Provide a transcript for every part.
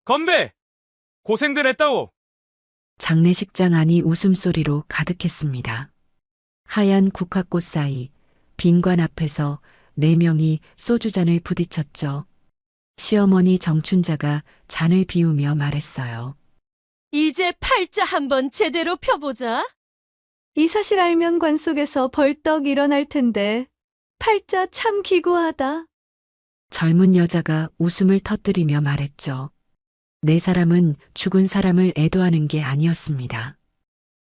건배! 고생들 했다오. 장례식장 안이 웃음소리로 가득했습니다. 하얀 국화꽃 사이 빈관 앞에서 네 명이 소주잔을 부딪혔죠. 시어머니 정춘자가 잔을 비우며 말했어요. 이제 팔자 한번 제대로 펴보자. 이 사실 알면 관 속에서 벌떡 일어날 텐데 팔자 참 기구하다. 젊은 여자가 웃음을 터뜨리며 말했죠. 네 사람은 죽은 사람을 애도하는 게 아니었습니다.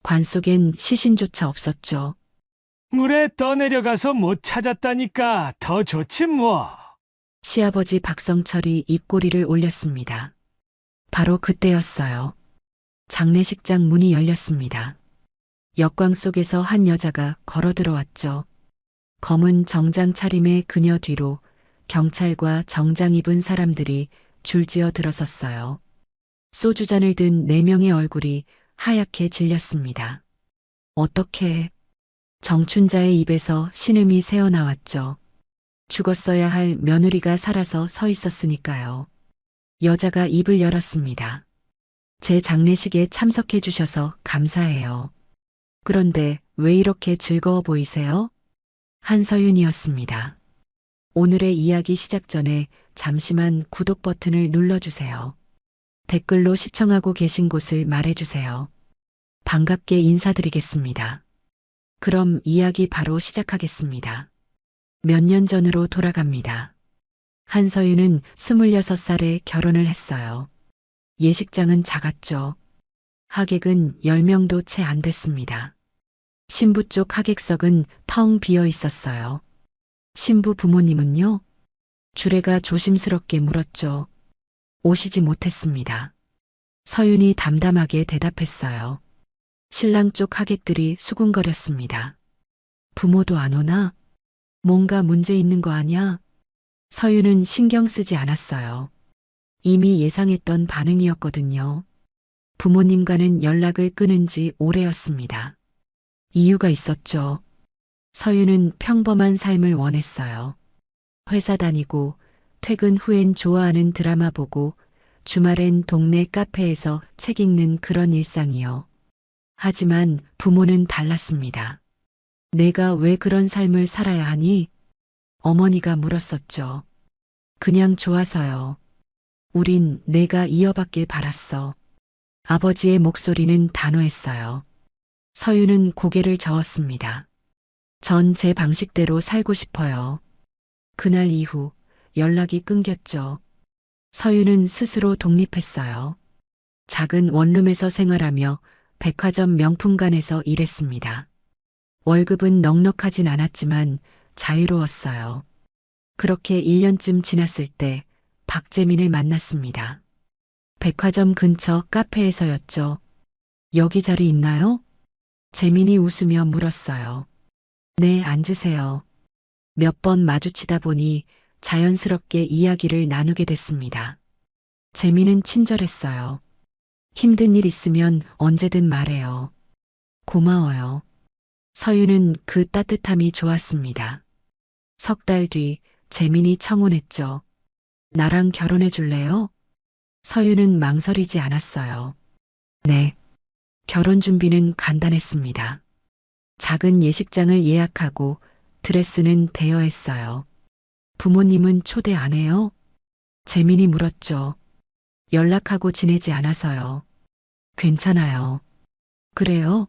관 속엔 시신조차 없었죠. 물에 떠내려가서 못 찾았다니까 더 좋지 뭐. 시아버지 박성철이 입꼬리를 올렸습니다. 바로 그때였어요. 장례식장 문이 열렸습니다. 역광 속에서 한 여자가 걸어 들어왔죠. 검은 정장 차림의 그녀 뒤로 경찰과 정장 입은 사람들이 줄지어 들어섰어요. 소주잔을 든 네 명의 얼굴이 하얗게 질렸습니다. 어떻게? 정춘자의 입에서 신음이 새어나왔죠. 죽었어야 할 며느리가 살아서 서 있었으니까요. 여자가 입을 열었습니다. 제 장례식에 참석해 주셔서 감사해요. 그런데 왜 이렇게 즐거워 보이세요? 한서윤이었습니다. 오늘의 이야기 시작 전에 잠시만 구독 버튼을 눌러주세요. 댓글로 시청하고 계신 곳을 말해주세요. 반갑게 인사드리겠습니다. 그럼 이야기 바로 시작하겠습니다. 몇 년 전으로 돌아갑니다. 한서윤은 26살에 결혼을 했어요. 예식장은 작았죠. 하객은 10명도 채 안 됐습니다. 신부 쪽 하객석은 텅 비어 있었어요. 신부 부모님은요? 주례가 조심스럽게 물었죠. 오시지 못했습니다. 서윤이 담담하게 대답했어요. 신랑 쪽 하객들이 수군거렸습니다. 부모도 안 오나? 뭔가 문제 있는 거 아냐? 서윤은 신경 쓰지 않았어요. 이미 예상했던 반응이었거든요. 부모님과는 연락을 끊은 지 오래였습니다. 이유가 있었죠. 서윤은 평범한 삶을 원했어요. 회사 다니고 퇴근 후엔 좋아하는 드라마 보고 주말엔 동네 카페에서 책 읽는 그런 일상이요. 하지만 부모는 달랐습니다. 내가 왜 그런 삶을 살아야 하니? 어머니가 물었었죠. 그냥 좋아서요. 우린 내가 이어받길 바랐어. 아버지의 목소리는 단호했어요. 서윤은 고개를 저었습니다. 전 제 방식대로 살고 싶어요. 그날 이후 연락이 끊겼죠. 서윤은 스스로 독립했어요. 작은 원룸에서 생활하며 백화점 명품관에서 일했습니다. 월급은 넉넉하진 않았지만 자유로웠어요. 그렇게 1년쯤 지났을 때 박재민을 만났습니다. 백화점 근처 카페에서였죠. 여기 자리 있나요? 재민이 웃으며 물었어요. 네, 앉으세요. 몇 번 마주치다 보니 자연스럽게 이야기를 나누게 됐습니다. 재민은 친절했어요. 힘든 일 있으면 언제든 말해요. 고마워요. 서윤은 그 따뜻함이 좋았습니다. 석 달 뒤 재민이 청혼했죠. 나랑 결혼해 줄래요? 서윤은 망설이지 않았어요. 네. 결혼 준비는 간단했습니다. 작은 예식장을 예약하고 드레스는 대여했어요. 부모님은 초대 안 해요? 재민이 물었죠. 연락하고 지내지 않아서요. 괜찮아요. 그래요?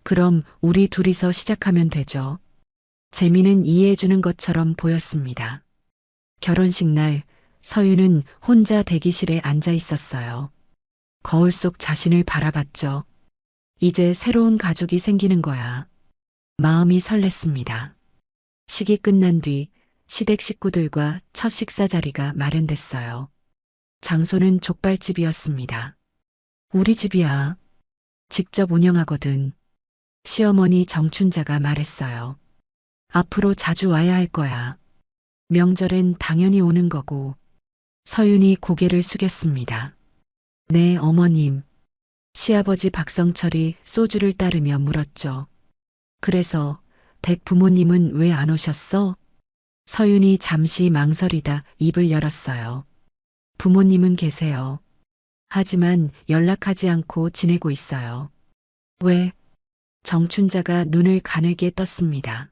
그럼 우리 둘이서 시작하면 되죠. 재민은 이해해주는 것처럼 보였습니다. 결혼식 날 서윤은 혼자 대기실에 앉아 있었어요. 거울 속 자신을 바라봤죠. 이제 새로운 가족이 생기는 거야. 마음이 설렜습니다. 식이 끝난 뒤 시댁 식구들과 첫 식사 자리가 마련됐어요. 장소는 족발집이었습니다. 우리 집이야. 직접 운영하거든. 시어머니 정춘자가 말했어요. 앞으로 자주 와야 할 거야. 명절엔 당연히 오는 거고. 서윤이 고개를 숙였습니다. 네, 어머님. 시아버지 박성철이 소주를 따르며 물었죠. 그래서 댁 부모님은 왜 안 오셨어? 서윤이 잠시 망설이다 입을 열었어요. 부모님은 계세요. 하지만 연락하지 않고 지내고 있어요. 왜? 정춘자가 눈을 가늘게 떴습니다.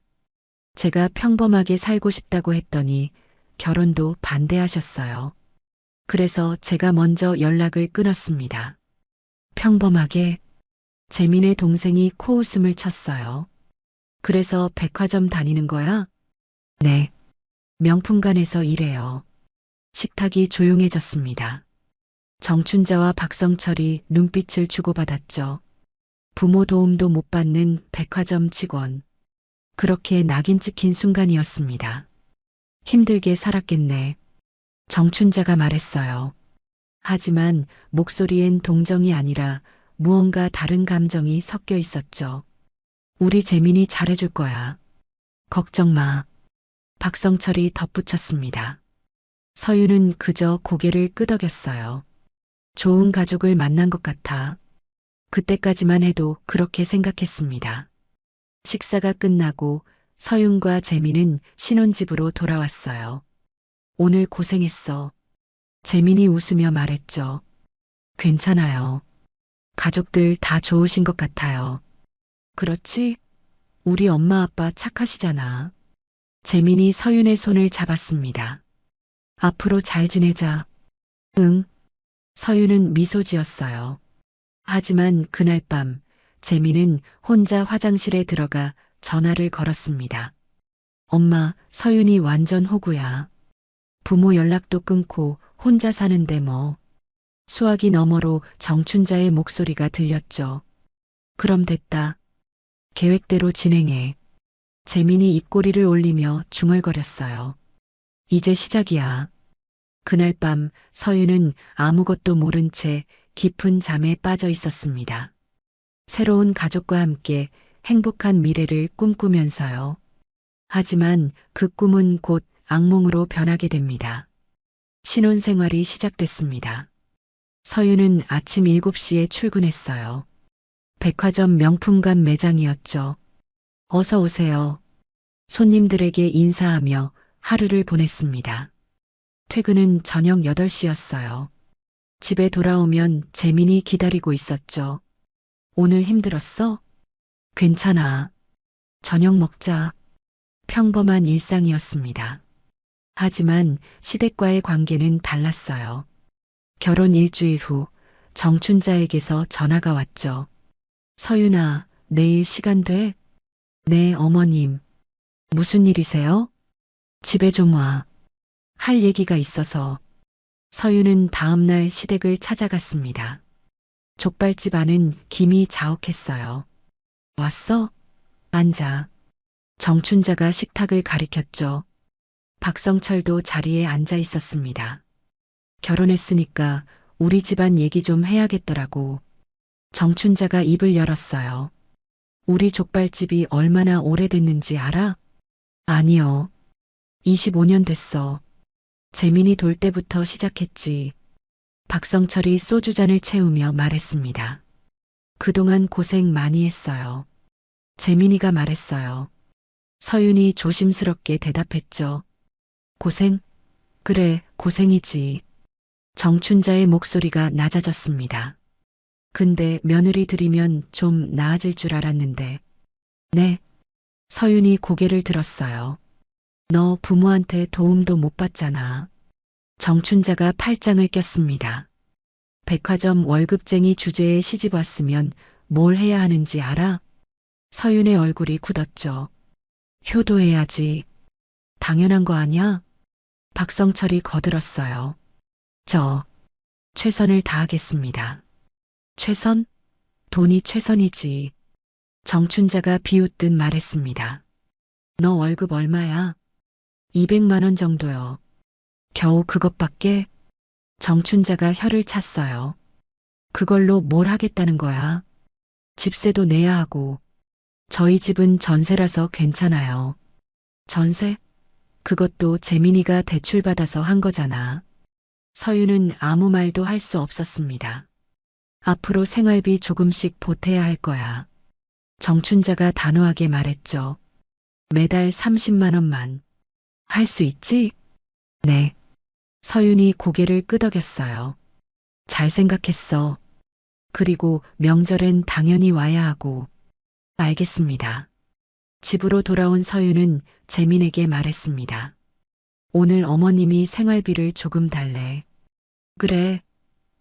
제가 평범하게 살고 싶다고 했더니 결혼도 반대하셨어요. 그래서 제가 먼저 연락을 끊었습니다. 평범하게 재민의 동생이 코웃음을 쳤어요. 그래서 백화점 다니는 거야? 네. 명품관에서 일해요. 식탁이 조용해졌습니다. 정춘자와 박성철이 눈빛을 주고받았죠. 부모 도움도 못 받는 백화점 직원. 그렇게 낙인 찍힌 순간이었습니다. 힘들게 살았겠네. 정춘자가 말했어요. 하지만 목소리엔 동정이 아니라 무언가 다른 감정이 섞여 있었죠. 우리 재민이 잘해줄 거야. 걱정 마. 박성철이 덧붙였습니다. 서유는 그저 고개를 끄덕였어요. 좋은 가족을 만난 것 같아. 그때까지만 해도 그렇게 생각했습니다. 식사가 끝나고 서윤과 재민은 신혼집으로 돌아왔어요. 오늘 고생했어. 재민이 웃으며 말했죠. 괜찮아요. 가족들 다 좋으신 것 같아요. 그렇지? 우리 엄마 아빠 착하시잖아. 재민이 서윤의 손을 잡았습니다. 앞으로 잘 지내자. 응. 서윤은 미소 지었어요. 하지만 그날 밤 재민은 혼자 화장실에 들어가 전화를 걸었습니다. 엄마, 서윤이 완전 호구야. 부모 연락도 끊고 혼자 사는데 뭐. 수화기 너머로 정춘자의 목소리가 들렸죠. 그럼 됐다. 계획대로 진행해. 재민이 입꼬리를 올리며 중얼거렸어요. 이제 시작이야. 그날 밤 서윤은 아무것도 모른 채 깊은 잠에 빠져 있었습니다. 새로운 가족과 함께 행복한 미래를 꿈꾸면서요. 하지만 그 꿈은 곧 악몽으로 변하게 됩니다. 신혼생활이 시작됐습니다. 서윤은 아침 7시에 출근했어요. 백화점 명품관 매장이었죠. 어서 오세요. 손님들에게 인사하며 하루를 보냈습니다. 퇴근은 저녁 8시였어요. 집에 돌아오면 재민이 기다리고 있었죠. 오늘 힘들었어? 괜찮아. 저녁 먹자. 평범한 일상이었습니다. 하지만 시댁과의 관계는 달랐어요. 결혼 일주일 후 정춘자에게서 전화가 왔죠. 서윤아, 내일 시간 돼? 네, 어머님. 무슨 일이세요? 집에 좀 와. 할 얘기가 있어서. 서윤은 다음날 시댁을 찾아갔습니다. 족발집 안은 김이 자욱했어요. 왔어? 앉아. 정춘자가 식탁을 가리켰죠. 박성철도 자리에 앉아 있었습니다. 결혼했으니까 우리 집안 얘기 좀 해야겠더라고. 정춘자가 입을 열었어요. 우리 족발집이 얼마나 오래됐는지 알아? 아니요. 25년 됐어. 재민이 돌 때부터 시작했지. 박성철이 소주잔을 채우며 말했습니다. 그동안 고생 많이 했어요. 재민이가 말했어요. 서윤이 조심스럽게 대답했죠. 고생? 그래, 고생이지. 정춘자의 목소리가 낮아졌습니다. 근데 며느리 들이면 좀 나아질 줄 알았는데. 네. 서윤이 고개를 들었어요. 너 부모한테 도움도 못 받잖아. 정춘자가 팔짱을 꼈습니다. 백화점 월급쟁이 주제에 시집 왔으면 뭘 해야 하는지 알아? 서윤의 얼굴이 굳었죠. 효도해야지. 당연한 거 아니야? 박성철이 거들었어요. 최선을 다하겠습니다. 최선? 돈이 최선이지. 정춘자가 비웃듯 말했습니다. 너 월급 얼마야? 200만 원 정도요. 겨우 그것밖에? 정춘자가 혀를 찼어요. 그걸로 뭘 하겠다는 거야? 집세도 내야 하고. 저희 집은 전세라서 괜찮아요. 전세? 그것도 재민이가 대출받아서 한 거잖아. 서윤은 아무 말도 할 수 없었습니다. 앞으로 생활비 조금씩 보태야 할 거야. 정춘자가 단호하게 말했죠. 매달 30만 원만. 할 수 있지? 네. 서윤이 고개를 끄덕였어요. 잘 생각했어. 그리고 명절엔 당연히 와야 하고. 알겠습니다. 집으로 돌아온 서윤은 재민에게 말했습니다. 오늘 어머님이 생활비를 조금 달래. 그래.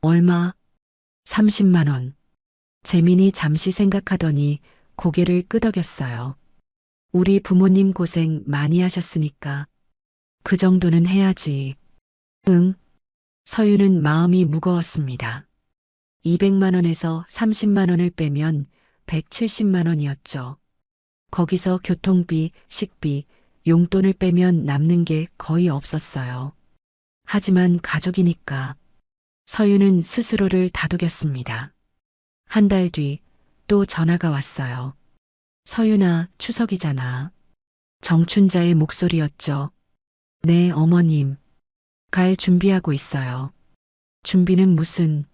얼마? 30만 원. 재민이 잠시 생각하더니 고개를 끄덕였어요. 우리 부모님 고생 많이 하셨으니까 그 정도는 해야지. 응. 서윤은 마음이 무거웠습니다. 200만 원에서 30만 원을 빼면 170만 원이었죠. 거기서 교통비, 식비, 용돈을 빼면 남는 게 거의 없었어요. 하지만 가족이니까 서윤은 스스로를 다독였습니다. 한 달 뒤 또 전화가 왔어요. 서윤아, 추석이잖아. 정춘자의 목소리였죠. 네, 어머님. 갈 준비하고 있어요. 준비는 무슨?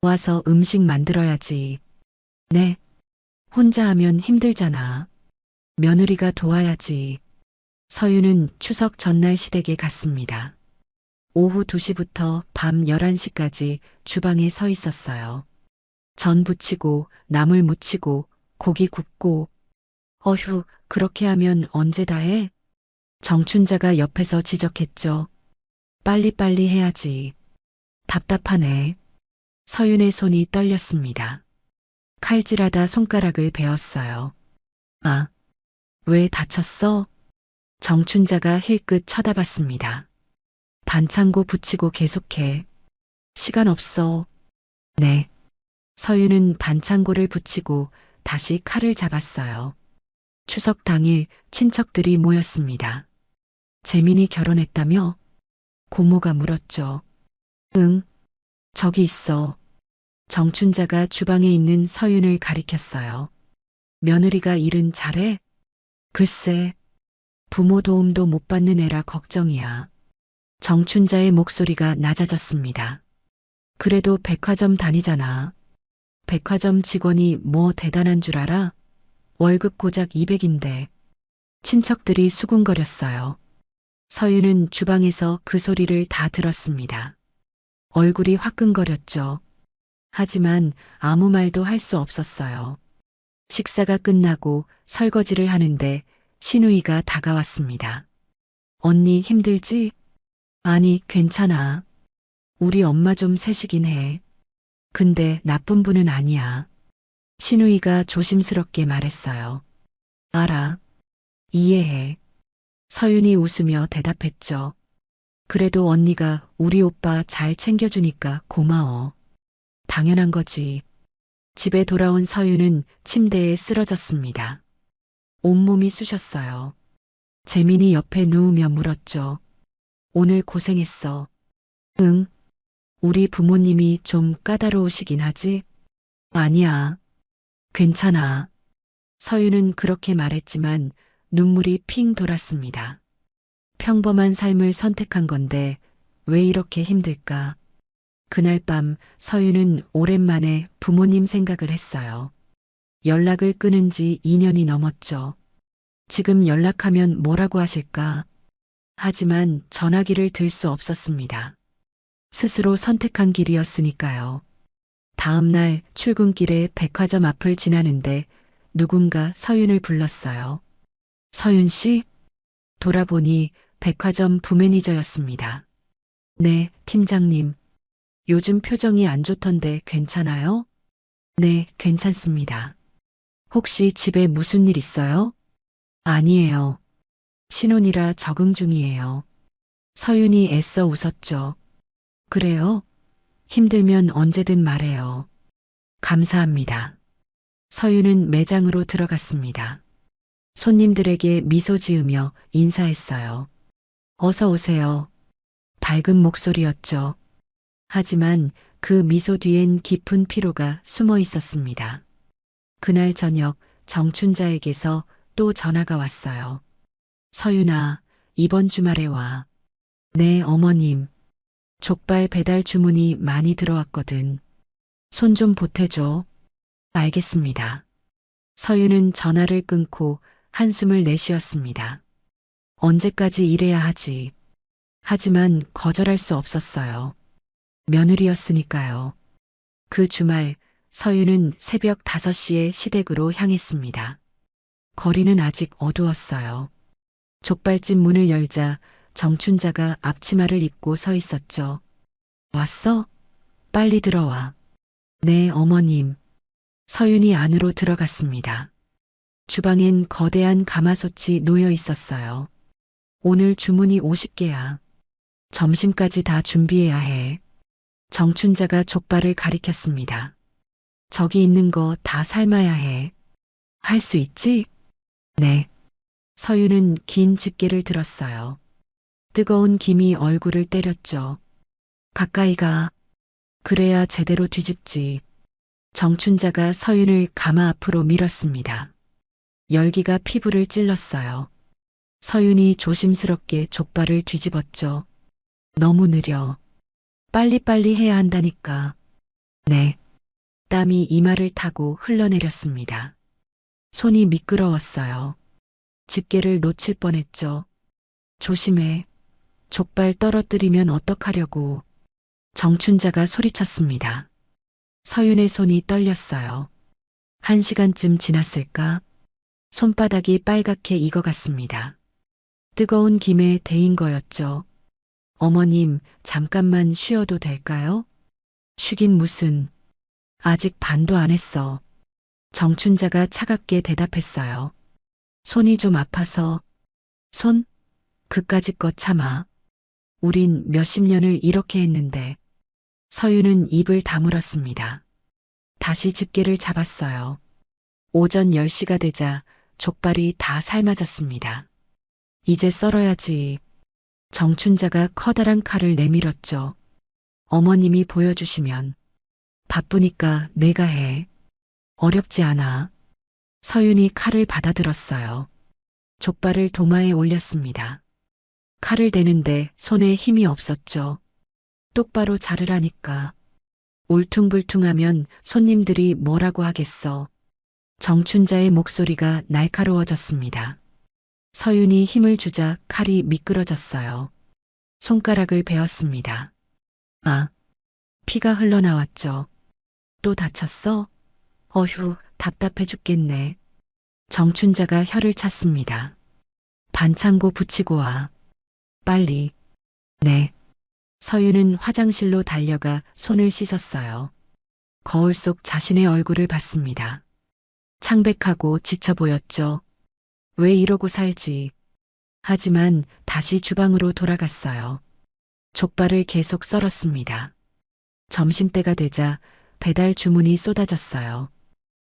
와서 음식 만들어야지. 네. 혼자 하면 힘들잖아. 며느리가 도와야지. 서윤은 추석 전날 시댁에 갔습니다. 오후 2시부터 밤 11시까지 주방에 서 있었어요. 전 부치고 나물 무치고 고기 굽고. 어휴, 그렇게 하면 언제 다 해? 정춘자가 옆에서 지적했죠. 빨리빨리 해야지. 답답하네. 서윤의 손이 떨렸습니다. 칼질하다 손가락을 베었어요. 아, 왜 다쳤어? 정춘자가 힐끗 쳐다봤습니다. 반창고 붙이고 계속해. 시간 없어. 네. 서윤은 반창고를 붙이고 다시 칼을 잡았어요. 추석 당일 친척들이 모였습니다. 재민이 결혼했다며? 고모가 물었죠. 응, 저기 있어. 정춘자가 주방에 있는 서윤을 가리켰어요. 며느리가 일은 잘해? 글쎄, 부모 도움도 못 받는 애라 걱정이야. 정춘자의 목소리가 낮아졌습니다. 그래도 백화점 다니잖아. 백화점 직원이 뭐 대단한 줄 알아? 월급 고작 200인데. 친척들이 수군거렸어요. 서윤은 주방에서 그 소리를 다 들었습니다. 얼굴이 화끈거렸죠. 하지만 아무 말도 할 수 없었어요. 식사가 끝나고 설거지를 하는데 신우이가 다가왔습니다. 언니 힘들지? 아니, 괜찮아. 우리 엄마 좀 세시긴 해. 근데 나쁜 분은 아니야. 신우이가 조심스럽게 말했어요. 알아. 이해해. 서윤이 웃으며 대답했죠. 그래도 언니가 우리 오빠 잘 챙겨주니까 고마워. 당연한 거지. 집에 돌아온 서윤은 침대에 쓰러졌습니다. 온몸이 쑤셨어요. 재민이 옆에 누우며 물었죠. 오늘 고생했어. 응. 우리 부모님이 좀 까다로우시긴 하지? 아니야. 괜찮아. 서윤은 그렇게 말했지만 눈물이 핑 돌았습니다. 평범한 삶을 선택한 건데 왜 이렇게 힘들까? 그날 밤 서윤은 오랜만에 부모님 생각을 했어요. 연락을 끊은 지 2년이 넘었죠. 지금 연락하면 뭐라고 하실까? 하지만 전화기를 들 수 없었습니다. 스스로 선택한 길이었으니까요. 다음 날 출근길에 백화점 앞을 지나는데 누군가 서윤을 불렀어요. 서윤 씨? 돌아보니 백화점 부매니저였습니다. 네, 팀장님. 요즘 표정이 안 좋던데 괜찮아요? 네, 괜찮습니다. 혹시 집에 무슨 일 있어요? 아니에요. 신혼이라 적응 중이에요. 서윤이 애써 웃었죠. 그래요? 힘들면 언제든 말해요. 감사합니다. 서윤은 매장으로 들어갔습니다. 손님들에게 미소 지으며 인사했어요. 어서 오세요. 밝은 목소리였죠. 하지만 그 미소 뒤엔 깊은 피로가 숨어 있었습니다. 그날 저녁 정춘자에게서 또 전화가 왔어요. 서윤아, 이번 주말에 와. 네, 어머님. 족발 배달 주문이 많이 들어왔거든. 손 좀 보태줘. 알겠습니다. 서윤은 전화를 끊고 한숨을 내쉬었습니다. 언제까지 일해야 하지. 하지만 거절할 수 없었어요. 며느리였으니까요. 그 주말 서윤은 새벽 5시에 시댁으로 향했습니다. 거리는 아직 어두웠어요. 족발집 문을 열자 정춘자가 앞치마를 입고 서 있었죠. 왔어? 빨리 들어와. 네, 어머님. 서윤이 안으로 들어갔습니다. 주방엔 거대한 가마솥이 놓여 있었어요. 오늘 주문이 50개야. 점심까지 다 준비해야 해. 정춘자가 족발을 가리켰습니다. 저기 있는 거 다 삶아야 해. 할 수 있지? 네. 서윤은 긴 집게를 들었어요. 뜨거운 김이 얼굴을 때렸죠. 가까이 가. 그래야 제대로 뒤집지. 정춘자가 서윤을 가마 앞으로 밀었습니다. 열기가 피부를 찔렀어요. 서윤이 조심스럽게 족발을 뒤집었죠. 너무 느려. 빨리빨리 해야 한다니까. 네. 땀이 이마를 타고 흘러내렸습니다. 손이 미끄러웠어요. 집게를 놓칠 뻔했죠. 조심해. 족발 떨어뜨리면 어떡하려고. 정춘자가 소리쳤습니다. 서윤의 손이 떨렸어요. 1시간쯤 지났을까? 손바닥이 빨갛게 익어갔습니다. 뜨거운 김에 데인 거였죠. 어머님, 잠깐만 쉬어도 될까요? 쉬긴 무슨. 아직 반도 안 했어. 정춘자가 차갑게 대답했어요. 손이 좀 아파서. 손? 그까짓 거 참아. 우린 몇십 년을 이렇게 했는데. 서윤은 입을 다물었습니다. 다시 집게를 잡았어요. 오전 10시가 되자 족발이 다 삶아졌습니다. 이제 썰어야지. 정춘자가 커다란 칼을 내밀었죠. 어머님이 보여주시면. 바쁘니까 내가 해. 어렵지 않아. 서윤이 칼을 받아들었어요. 족발을 도마에 올렸습니다. 칼을 대는데 손에 힘이 없었죠. 똑바로 자르라니까. 울퉁불퉁하면 손님들이 뭐라고 하겠어. 정춘자의 목소리가 날카로워졌습니다. 서윤이 힘을 주자 칼이 미끄러졌어요. 손가락을 베었습니다. 아, 피가 흘러나왔죠. 또 다쳤어? 어휴, 답답해 죽겠네. 정춘자가 혀를 찼습니다. 반창고 붙이고 와. 빨리. 네. 서윤은 화장실로 달려가 손을 씻었어요. 거울 속 자신의 얼굴을 봤습니다. 창백하고 지쳐 보였죠. 왜 이러고 살지. 하지만 다시 주방으로 돌아갔어요. 족발을 계속 썰었습니다. 점심때가 되자 배달 주문이 쏟아졌어요.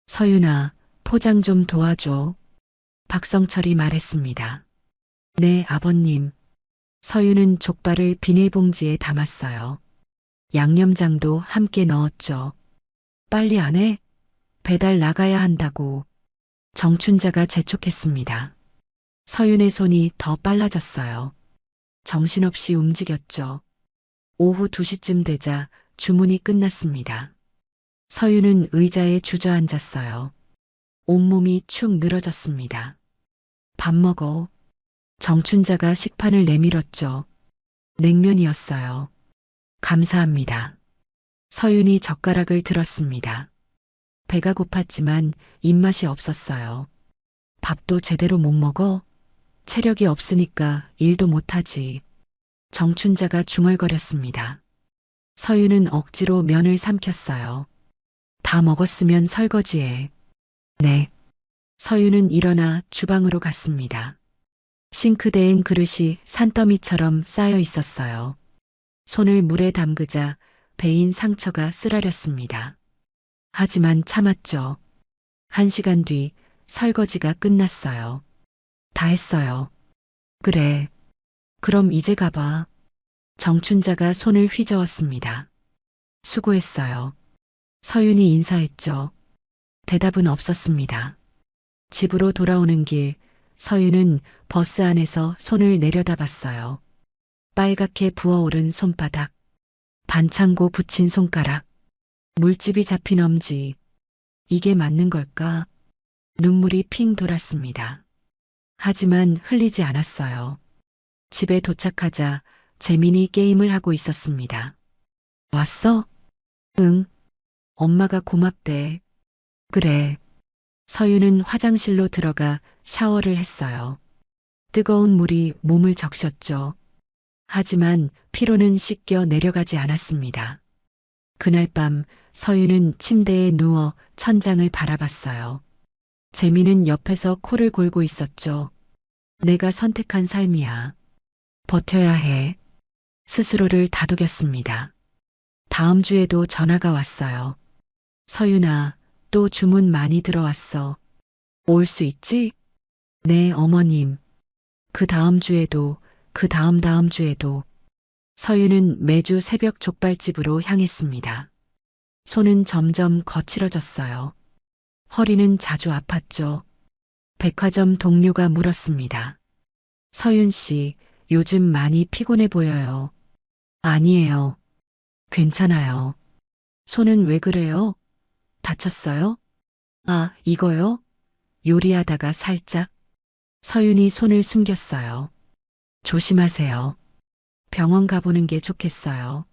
서윤아, 포장 좀 도와줘. 박성철이 말했습니다. 네, 아버님. 서윤은 족발을 비닐봉지에 담았어요. 양념장도 함께 넣었죠. 빨리 안 해? 배달 나가야 한다고. 정춘자가 재촉했습니다. 서윤의 손이 더 빨라졌어요. 정신없이 움직였죠. 오후 2시쯤 되자 주문이 끝났습니다. 서윤은 의자에 주저앉았어요. 온몸이 축 늘어졌습니다. 밥 먹어. 정춘자가 식판을 내밀었죠. 냉면이었어요. 감사합니다. 서윤이 젓가락을 들었습니다. 배가 고팠지만 입맛이 없었어요. 밥도 제대로 못 먹어? 체력이 없으니까 일도 못하지. 정춘자가 중얼거렸습니다. 서윤은 억지로 면을 삼켰어요. 다 먹었으면 설거지해. 네. 서윤은 일어나 주방으로 갔습니다. 싱크대엔 그릇이 산더미처럼 쌓여 있었어요. 손을 물에 담그자 베인 상처가 쓰라렸습니다. 하지만 참았죠. 1시간 뒤 설거지가 끝났어요. 다 했어요. 그래. 그럼 이제 가봐. 정춘자가 손을 휘저었습니다. 수고했어요. 서윤이 인사했죠. 대답은 없었습니다. 집으로 돌아오는 길, 서윤은 버스 안에서 손을 내려다봤어요. 빨갛게 부어오른 손바닥, 반창고 붙인 손가락, 물집이 잡힌 엄지. 이게 맞는 걸까? 눈물이 핑 돌았습니다. 하지만 흘리지 않았어요. 집에 도착하자 재민이 게임을 하고 있었습니다. 왔어? 응. 엄마가 고맙대. 그래. 서유는 화장실로 들어가 샤워를 했어요. 뜨거운 물이 몸을 적셨죠. 하지만 피로는 씻겨 내려가지 않았습니다. 그날 밤 서유는 침대에 누워 천장을 바라봤어요. 재미는 옆에서 코를 골고 있었죠. 내가 선택한 삶이야. 버텨야 해. 스스로를 다독였습니다. 다음 주에도 전화가 왔어요. 서윤아, 또 주문 많이 들어왔어. 올 수 있지? 네, 어머님. 그 다음 주에도, 그 다음 주에도. 서윤은 매주 새벽 족발집으로 향했습니다. 손은 점점 거칠어졌어요. 허리는 자주 아팠죠. 백화점 동료가 물었습니다. 서윤 씨, 요즘 많이 피곤해 보여요. 아니에요. 괜찮아요. 손은 왜 그래요? 다쳤어요? 아, 이거요? 요리하다가 살짝. 서윤이 손을 숨겼어요. 조심하세요. 병원 가보는 게 좋겠어요.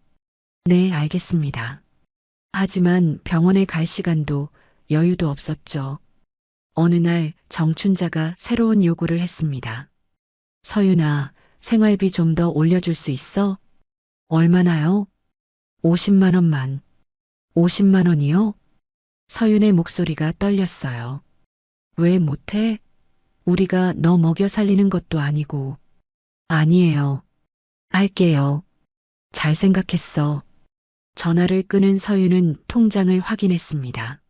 네, 알겠습니다. 하지만 병원에 갈 시간도 여유도 없었죠. 어느 날 정춘자가 새로운 요구를 했습니다. 서윤아, 생활비 좀 더 올려줄 수 있어? 얼마나요? 50만 원만. 50만 원이요? 서윤의 목소리가 떨렸어요. 왜 못해? 우리가 너 먹여 살리는 것도 아니고. 아니에요. 할게요. 잘 생각했어. 전화를 끊은 서윤은 통장을 확인했습니다.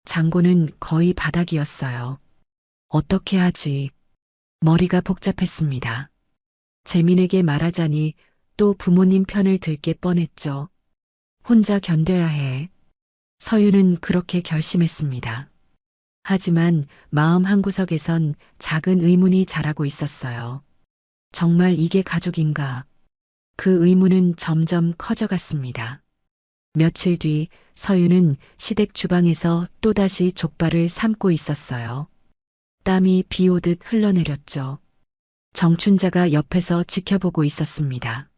잔고는 거의 바닥이었어요. 어떻게 하지? 머리가 복잡했습니다. 재민에게 말하자니 또 부모님 편을 들게 뻔했죠. 혼자 견뎌야 해. 서윤은 그렇게 결심했습니다. 하지만 마음 한구석에선 작은 의문이 자라고 있었어요. 정말 이게 가족인가? 그 의문은 점점 커져갔습니다. 며칠 뒤 서윤은 시댁 주방에서 또다시 족발을 삶고 있었어요. 땀이 비 오듯 흘러내렸죠. 정춘자가 옆에서 지켜보고 있었습니다.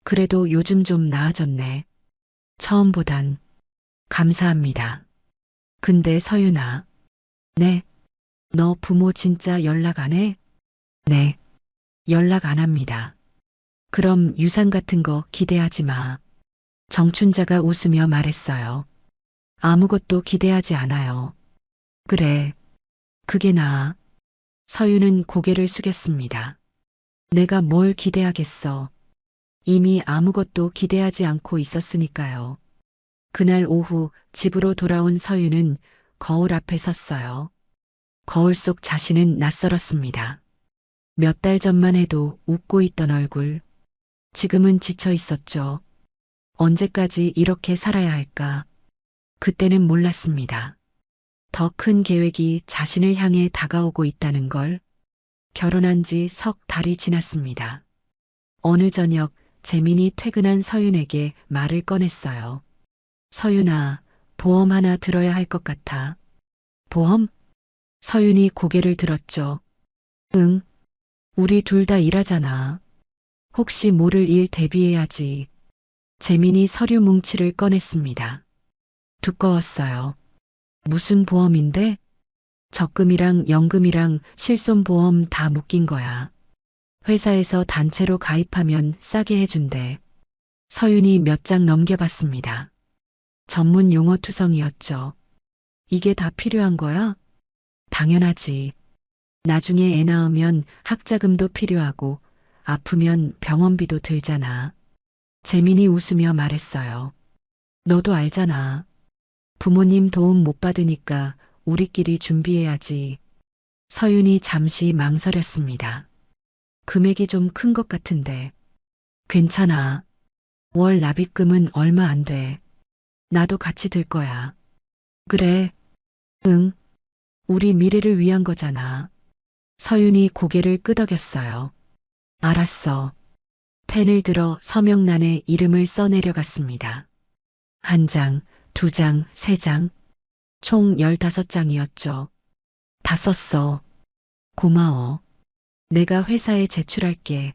그래도 요즘 좀 나아졌네. 처음보단. 감사합니다. 근데 서윤아. 네. 너 부모 진짜 연락 안 해? 네. 연락 안 합니다. 그럼 유산 같은 거 기대하지 마. 정춘자가 웃으며 말했어요. 아무것도 기대하지 않아요. 그래. 그게 나아. 서윤은 고개를 숙였습니다. 내가 뭘 기대하겠어. 이미 아무것도 기대하지 않고 있었으니까요. 그날 오후 집으로 돌아온 서윤은 거울 앞에 섰어요. 거울 속 자신은 낯설었습니다. 몇 달 전만 해도 웃고 있던 얼굴. 지금은 지쳐 있었죠. 언제까지 이렇게 살아야 할까? 그때는 몰랐습니다. 더 큰 계획이 자신을 향해 다가오고 있다는 걸. 결혼한 지 석 달이 지났습니다. 어느 저녁 재민이 퇴근한 서윤에게 말을 꺼냈어요. 서윤아, 보험 하나 들어야 할 것 같아. 보험? 서윤이 고개를 들었죠. 응. 우리 둘 다 일하잖아. 혹시 모를 일 대비해야지. 재민이 서류 뭉치를 꺼냈습니다. 두꺼웠어요. 무슨 보험인데? 적금이랑 연금이랑 실손보험 다 묶인 거야. 회사에서 단체로 가입하면 싸게 해준대. 서윤이 몇 장 넘겨봤습니다. 전문 용어 투성이었죠. 이게 다 필요한 거야? 당연하지. 나중에 애 낳으면 학자금도 필요하고 아프면 병원비도 들잖아. 재민이 웃으며 말했어요. 너도 알잖아. 부모님 도움 못 받으니까 우리끼리 준비해야지. 서윤이 잠시 망설였습니다. 금액이 좀 큰 것 같은데. 괜찮아. 월 납입금은 얼마 안 돼. 나도 같이 들 거야. 그래. 응. 우리 미래를 위한 거잖아. 서윤이 고개를 끄덕였어요. 알았어. 펜을 들어 서명란에 이름을 써내려갔습니다. 1장, 2장, 3장. 총 15장이었죠. 다 썼어. 고마워. 내가 회사에 제출할게.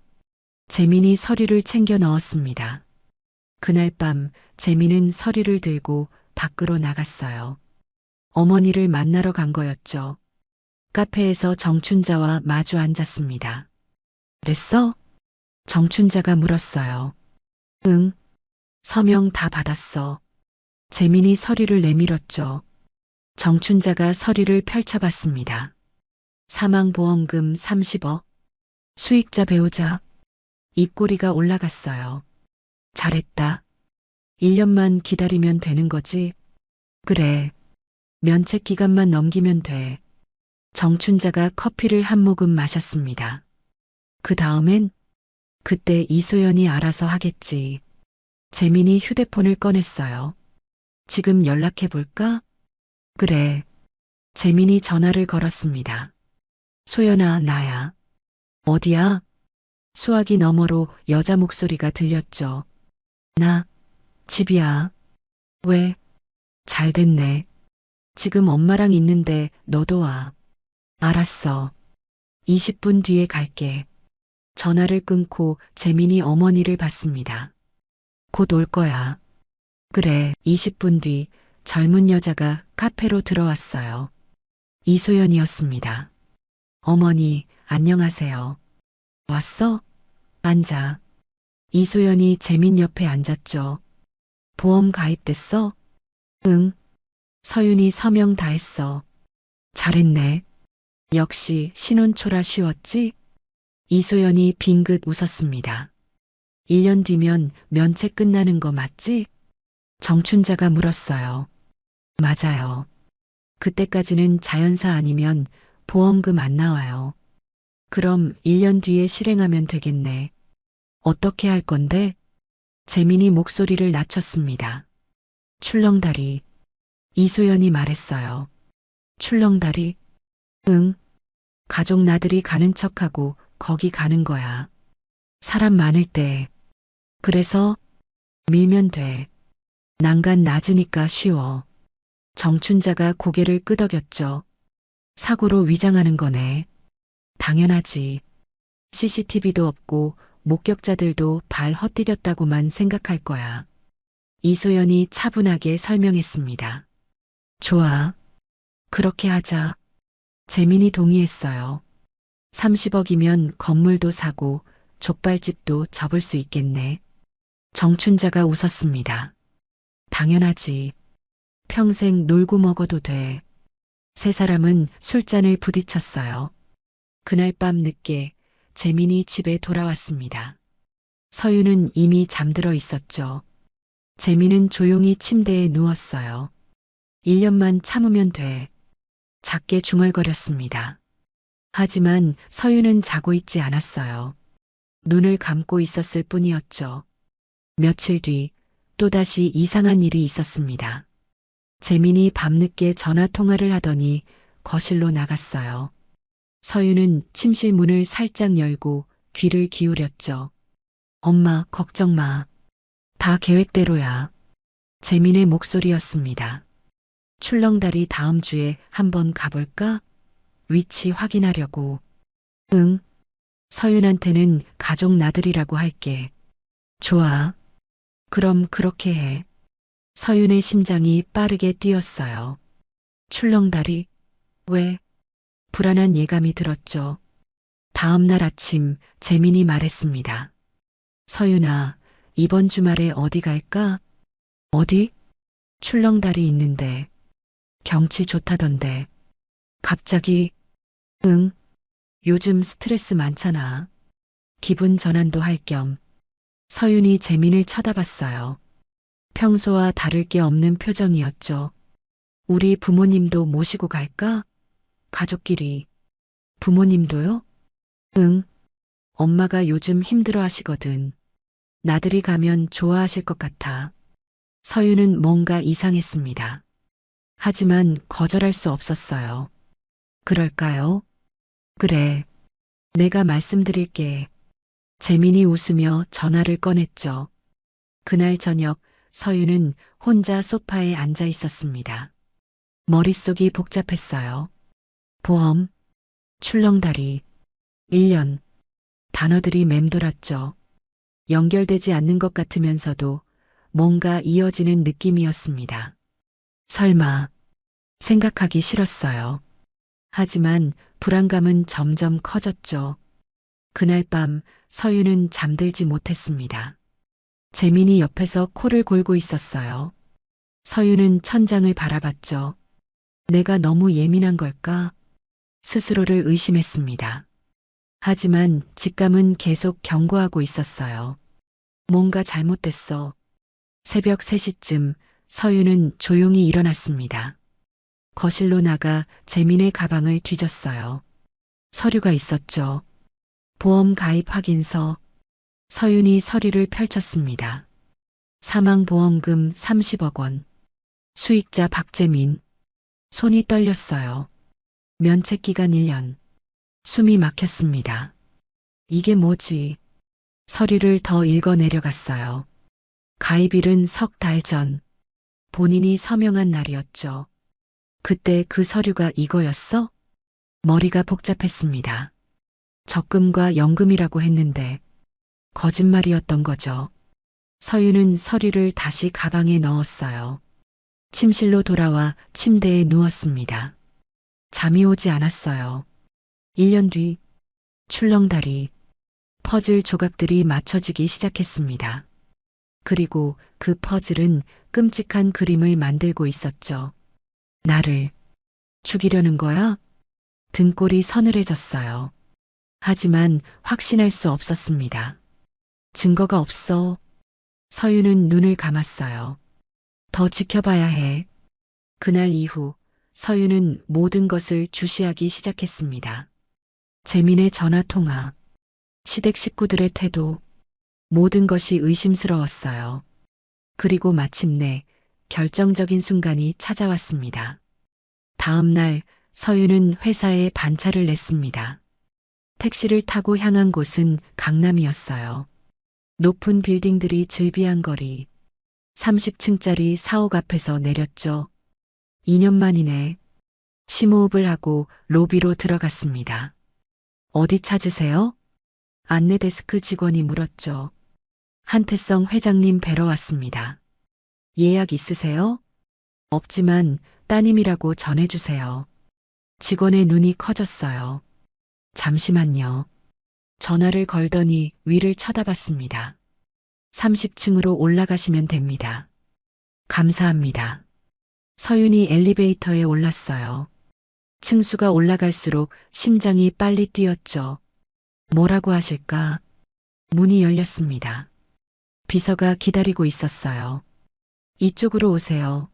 재민이 서류를 챙겨 넣었습니다. 그날 밤 재민은 서류를 들고 밖으로 나갔어요. 어머니를 만나러 간 거였죠. 카페에서 정춘자와 마주 앉았습니다. 됐어? 정춘자가 물었어요. 응. 서명 다 받았어. 재민이 서류를 내밀었죠. 정춘자가 서류를 펼쳐봤습니다. 사망보험금 30억. 수익자 배우자. 입꼬리가 올라갔어요. 잘했다. 1년만 기다리면 되는 거지? 그래. 면책 기간만 넘기면 돼. 정춘자가 커피를 한 모금 마셨습니다. 그 다음엔? 그때 이소연이 알아서 하겠지. 재민이 휴대폰을 꺼냈어요. 지금 연락해볼까? 그래. 재민이 전화를 걸었습니다. 소연아, 나야. 어디야? 수화기 너머로 여자 목소리가 들렸죠. 나, 집이야. 왜? 잘 됐네. 지금 엄마랑 있는데 너도 와. 알았어. 20분 뒤에 갈게. 전화를 끊고 재민이 어머니를 봤습니다. 곧 올 거야. 그래, 20분 뒤 젊은 여자가 카페로 들어왔어요. 이소연이었습니다. 어머니, 안녕하세요. 왔어? 앉아. 이소연이 재민 옆에 앉았죠. 보험 가입됐어? 응. 서윤이 서명 다 했어. 잘했네. 역시 신혼초라 쉬웠지? 이소연이 빙긋 웃었습니다. 1년 뒤면 면책 끝나는 거 맞지? 정춘자가 물었어요. 맞아요. 그때까지는 자연사 아니면 보험금 안 나와요. 그럼 1년 뒤에 실행하면 되겠네. 어떻게 할 건데? 재민이 목소리를 낮췄습니다. 출렁다리. 이소연이 말했어요. 출렁다리? 응. 가족 나들이 가는 척하고 거기 가는 거야. 사람 많을 때. 그래서 밀면 돼. 난간 낮으니까 쉬워. 정춘자가 고개를 끄덕였죠. 사고로 위장하는 거네. 당연하지. CCTV도 없고 목격자들도 발 헛디뎠다고만 생각할 거야. 이소연이 차분하게 설명했습니다. 좋아. 그렇게 하자. 재민이 동의했어요. 30억이면 건물도 사고 족발집도 접을 수 있겠네. 정춘자가 웃었습니다. 당연하지. 평생 놀고 먹어도 돼. 세 사람은 술잔을 부딪혔어요. 그날 밤 늦게 재민이 집에 돌아왔습니다. 서윤은 이미 잠들어 있었죠. 재민은 조용히 침대에 누웠어요. 1년만 참으면 돼. 작게 중얼거렸습니다. 하지만 서윤은 자고 있지 않았어요. 눈을 감고 있었을 뿐이었죠. 며칠 뒤 또다시 이상한 일이 있었습니다. 재민이 밤늦게 전화 통화를 하더니 거실로 나갔어요. 서윤은 침실 문을 살짝 열고 귀를 기울였죠. 엄마, 걱정 마. 다 계획대로야. 재민의 목소리였습니다. 출렁다리 다음 주에 한번 가볼까? 위치 확인하려고. 응. 서윤한테는 가족 나들이라고 할게. 좋아. 그럼 그렇게 해. 서윤의 심장이 빠르게 뛰었어요. 출렁다리? 왜? 불안한 예감이 들었죠. 다음 날 아침 재민이 말했습니다. 서윤아, 이번 주말에 어디 갈까? 어디? 출렁다리 있는데. 경치 좋다던데. 갑자기? 응. 요즘 스트레스 많잖아. 기분 전환도 할 겸. 서윤이 재민을 쳐다봤어요. 평소와 다를 게 없는 표정이었죠. 우리 부모님도 모시고 갈까? 가족끼리. 부모님도요? 응. 엄마가 요즘 힘들어 하시거든. 나들이 가면 좋아하실 것 같아. 서윤은 뭔가 이상했습니다. 하지만 거절할 수 없었어요. 그럴까요? 그래. 내가 말씀드릴게. 재민이 웃으며 전화를 꺼냈죠. 그날 저녁 서윤은 혼자 소파에 앉아 있었습니다. 머릿속이 복잡했어요. 보험, 출렁다리, 1년. 단어들이 맴돌았죠. 연결되지 않는 것 같으면서도 뭔가 이어지는 느낌이었습니다. 설마 생각하기 싫었어요. 하지만 불안감은 점점 커졌죠. 그날 밤 서유는 잠들지 못했습니다. 재민이 옆에서 코를 골고 있었어요. 서유는 천장을 바라봤죠. 내가 너무 예민한 걸까? 스스로를 의심했습니다. 하지만 직감은 계속 경고하고 있었어요. 뭔가 잘못됐어. 새벽 3시쯤 서유는 조용히 일어났습니다. 거실로 나가 재민의 가방을 뒤졌어요. 서류가 있었죠. 보험 가입 확인서. 서윤이 서류를 펼쳤습니다. 사망보험금 30억 원. 수익자 박재민. 손이 떨렸어요. 면책기간 1년. 숨이 막혔습니다. 이게 뭐지? 서류를 더 읽어 내려갔어요. 가입일은 석 달 전. 본인이 서명한 날이었죠. 그때 그 서류가 이거였어? 머리가 복잡했습니다. 적금과 연금이라고 했는데 거짓말이었던 거죠. 서유는 서류를 다시 가방에 넣었어요. 침실로 돌아와 침대에 누웠습니다. 잠이 오지 않았어요. 1년 뒤 출렁다리 퍼즐 조각들이 맞춰지기 시작했습니다. 그리고 그 퍼즐은 끔찍한 그림을 만들고 있었죠. 나를 죽이려는 거야? 등골이 서늘해졌어요. 하지만 확신할 수 없었습니다. 증거가 없어. 서유는 눈을 감았어요. 더 지켜봐야 해. 그날 이후 서유는 모든 것을 주시하기 시작했습니다. 재민의 전화 통화, 시댁 식구들의 태도, 모든 것이 의심스러웠어요. 그리고 마침내 결정적인 순간이 찾아왔습니다. 다음 날 서유는 회사에 반차를 냈습니다. 택시를 타고 향한 곳은 강남이었어요. 높은 빌딩들이 즐비한 거리, 30층짜리 사옥 앞에서 내렸죠. 2년 만이네. 심호흡을 하고 로비로 들어갔습니다. 어디 찾으세요? 안내 데스크 직원이 물었죠. 한태성 회장님 뵈러 왔습니다. 예약 있으세요? 없지만 따님이라고 전해주세요. 직원의 눈이 커졌어요. 잠시만요. 전화를 걸더니 위를 쳐다봤습니다. 30층으로 올라가시면 됩니다. 감사합니다. 서윤이 엘리베이터에 올랐어요. 층수가 올라갈수록 심장이 빨리 뛰었죠. 뭐라고 하실까? 문이 열렸습니다. 비서가 기다리고 있었어요. 이쪽으로 오세요.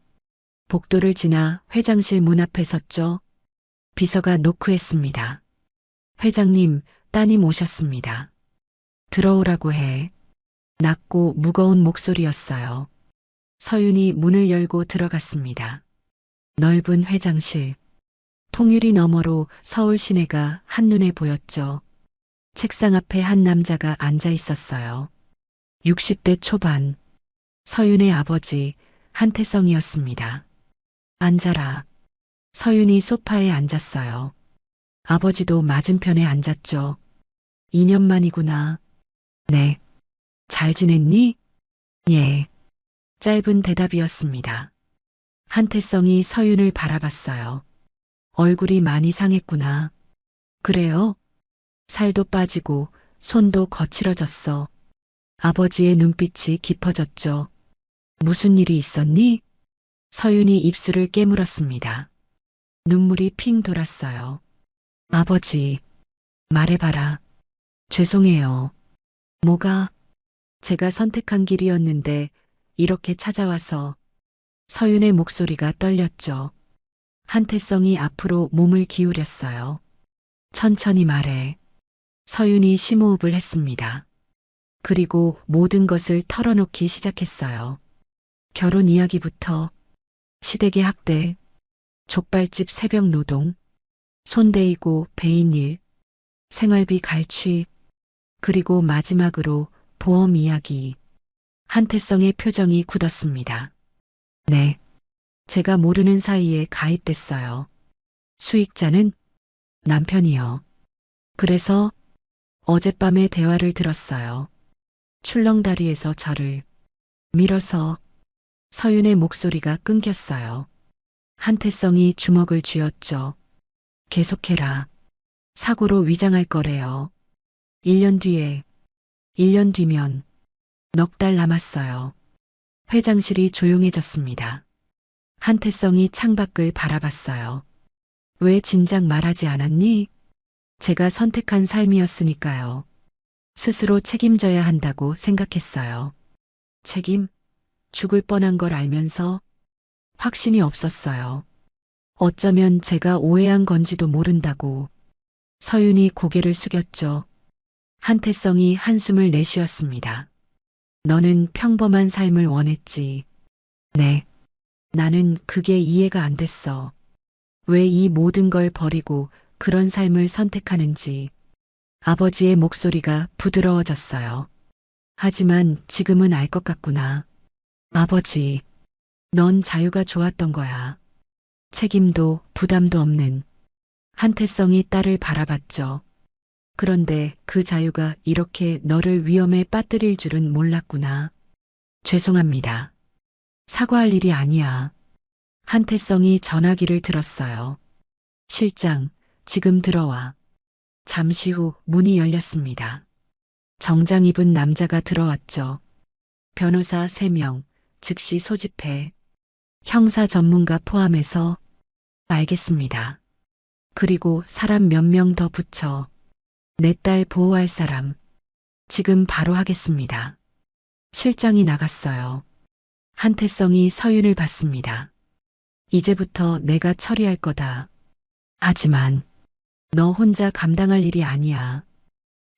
복도를 지나 회장실 문 앞에 섰죠. 비서가 노크했습니다. 회장님, 따님 오셨습니다. 들어오라고 해. 낮고 무거운 목소리였어요. 서윤이 문을 열고 들어갔습니다. 넓은 회장실. 통유리 너머로 서울 시내가 한눈에 보였죠. 책상 앞에 한 남자가 앉아 있었어요. 60대 초반. 서윤의 아버지 한태성이었습니다. 앉아라. 서윤이 소파에 앉았어요. 아버지도 맞은편에 앉았죠. 2년 만이구나. 네. 잘 지냈니? 예. 짧은 대답이었습니다. 한태성이 서윤을 바라봤어요. 얼굴이 많이 상했구나. 그래요? 살도 빠지고 손도 거칠어졌어. 아버지의 눈빛이 깊어졌죠. 무슨 일이 있었니? 서윤이 입술을 깨물었습니다. 눈물이 핑 돌았어요. 아버지, 말해봐라. 죄송해요. 뭐가? 제가 선택한 길이었는데 이렇게 찾아와서. 서윤의 목소리가 떨렸죠. 한태성이 앞으로 몸을 기울였어요. 천천히 말해. 서윤이 심호흡을 했습니다. 그리고 모든 것을 털어놓기 시작했어요. 결혼 이야기부터 시댁의 학대, 족발집 새벽 노동, 손대이고 배인 일, 생활비 갈취, 그리고 마지막으로 보험 이야기. 한태성의 표정이 굳었습니다. 네. 제가 모르는 사이에 가입됐어요. 수익자는 남편이요. 그래서 어젯밤에 대화를 들었어요. 출렁다리에서 저를 밀어서 서윤의 목소리가 끊겼어요. 한태성이 주먹을 쥐었죠. 계속해라. 사고로 위장할 거래요. 1년 뒤에, 1년 뒤면 넉 달 남았어요. 회장실이 조용해졌습니다. 한태성이 창밖을 바라봤어요. 왜 진작 말하지 않았니? 제가 선택한 삶이었으니까요. 스스로 책임져야 한다고 생각했어요. 책임? 죽을 뻔한 걸 알면서 확신이 없었어요. 어쩌면 제가 오해한 건지도 모른다고. 서윤이 고개를 숙였죠. 한태성이 한숨을 내쉬었습니다. 너는 평범한 삶을 원했지. 네. 나는 그게 이해가 안 됐어. 왜 이 모든 걸 버리고 그런 삶을 선택하는지. 아버지의 목소리가 부드러워졌어요. 하지만 지금은 알 것 같구나. 아버지, 넌 자유가 좋았던 거야. 책임도 부담도 없는. 한태성이 딸을 바라봤죠. 그런데 그 자유가 이렇게 너를 위험에 빠뜨릴 줄은 몰랐구나. 죄송합니다. 사과할 일이 아니야. 한태성이 전화기를 들었어요. 실장, 지금 들어와. 잠시 후 문이 열렸습니다. 정장 입은 남자가 들어왔죠. 변호사 3명, 즉시 소집해. 형사 전문가 포함해서. 알겠습니다. 그리고 사람 몇 명 더 붙여. 내 딸 보호할 사람. 지금 바로 하겠습니다. 실장이 나갔어요. 한태성이 서윤을 봤습니다. 이제부터 내가 처리할 거다. 하지만 너 혼자 감당할 일이 아니야.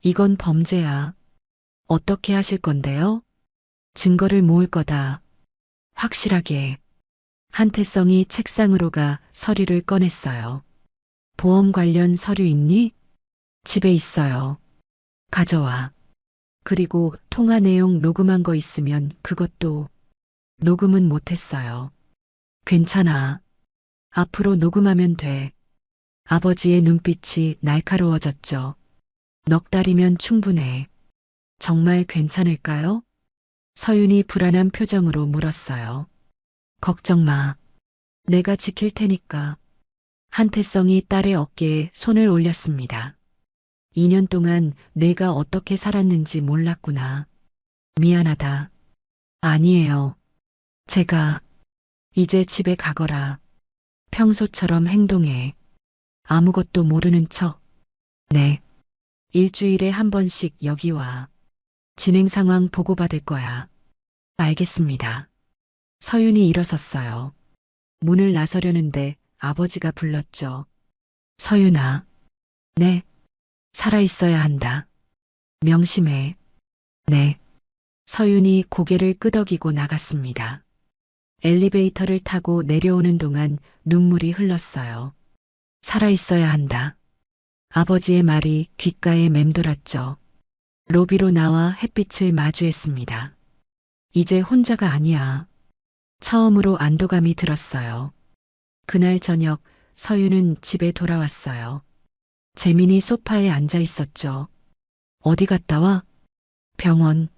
이건 범죄야. 어떻게 하실 건데요? 증거를 모을 거다. 확실하게. 한태성이 책상으로 가 서류를 꺼냈어요. 보험 관련 서류 있니? 집에 있어요. 가져와. 그리고 통화 내용 녹음한 거 있으면 그것도. 녹음은 못했어요. 괜찮아. 앞으로 녹음하면 돼. 아버지의 눈빛이 날카로워졌죠. 넉 달이면 충분해. 정말 괜찮을까요? 서윤이 불안한 표정으로 물었어요. 걱정 마. 내가 지킬 테니까. 한태성이 딸의 어깨에 손을 올렸습니다. 2년 동안 내가 어떻게 살았는지 몰랐구나. 미안하다. 아니에요. 제가 이제 집에 가거라. 평소처럼 행동해. 아무것도 모르는 척. 네. 일주일에 한 번씩 여기 와. 진행 상황 보고받을 거야. 알겠습니다. 서윤이 일어섰어요. 문을 나서려는데 아버지가 불렀죠. 서윤아. 네. 살아있어야 한다. 명심해. 네. 서윤이 고개를 끄덕이고 나갔습니다. 엘리베이터를 타고 내려오는 동안 눈물이 흘렀어요. 살아있어야 한다. 아버지의 말이 귓가에 맴돌았죠. 로비로 나와 햇빛을 마주했습니다. 이제 혼자가 아니야. 처음으로 안도감이 들었어요. 그날 저녁 서윤은 집에 돌아왔어요. 재민이 소파에 앉아 있었죠. 어디 갔다 와? 병원.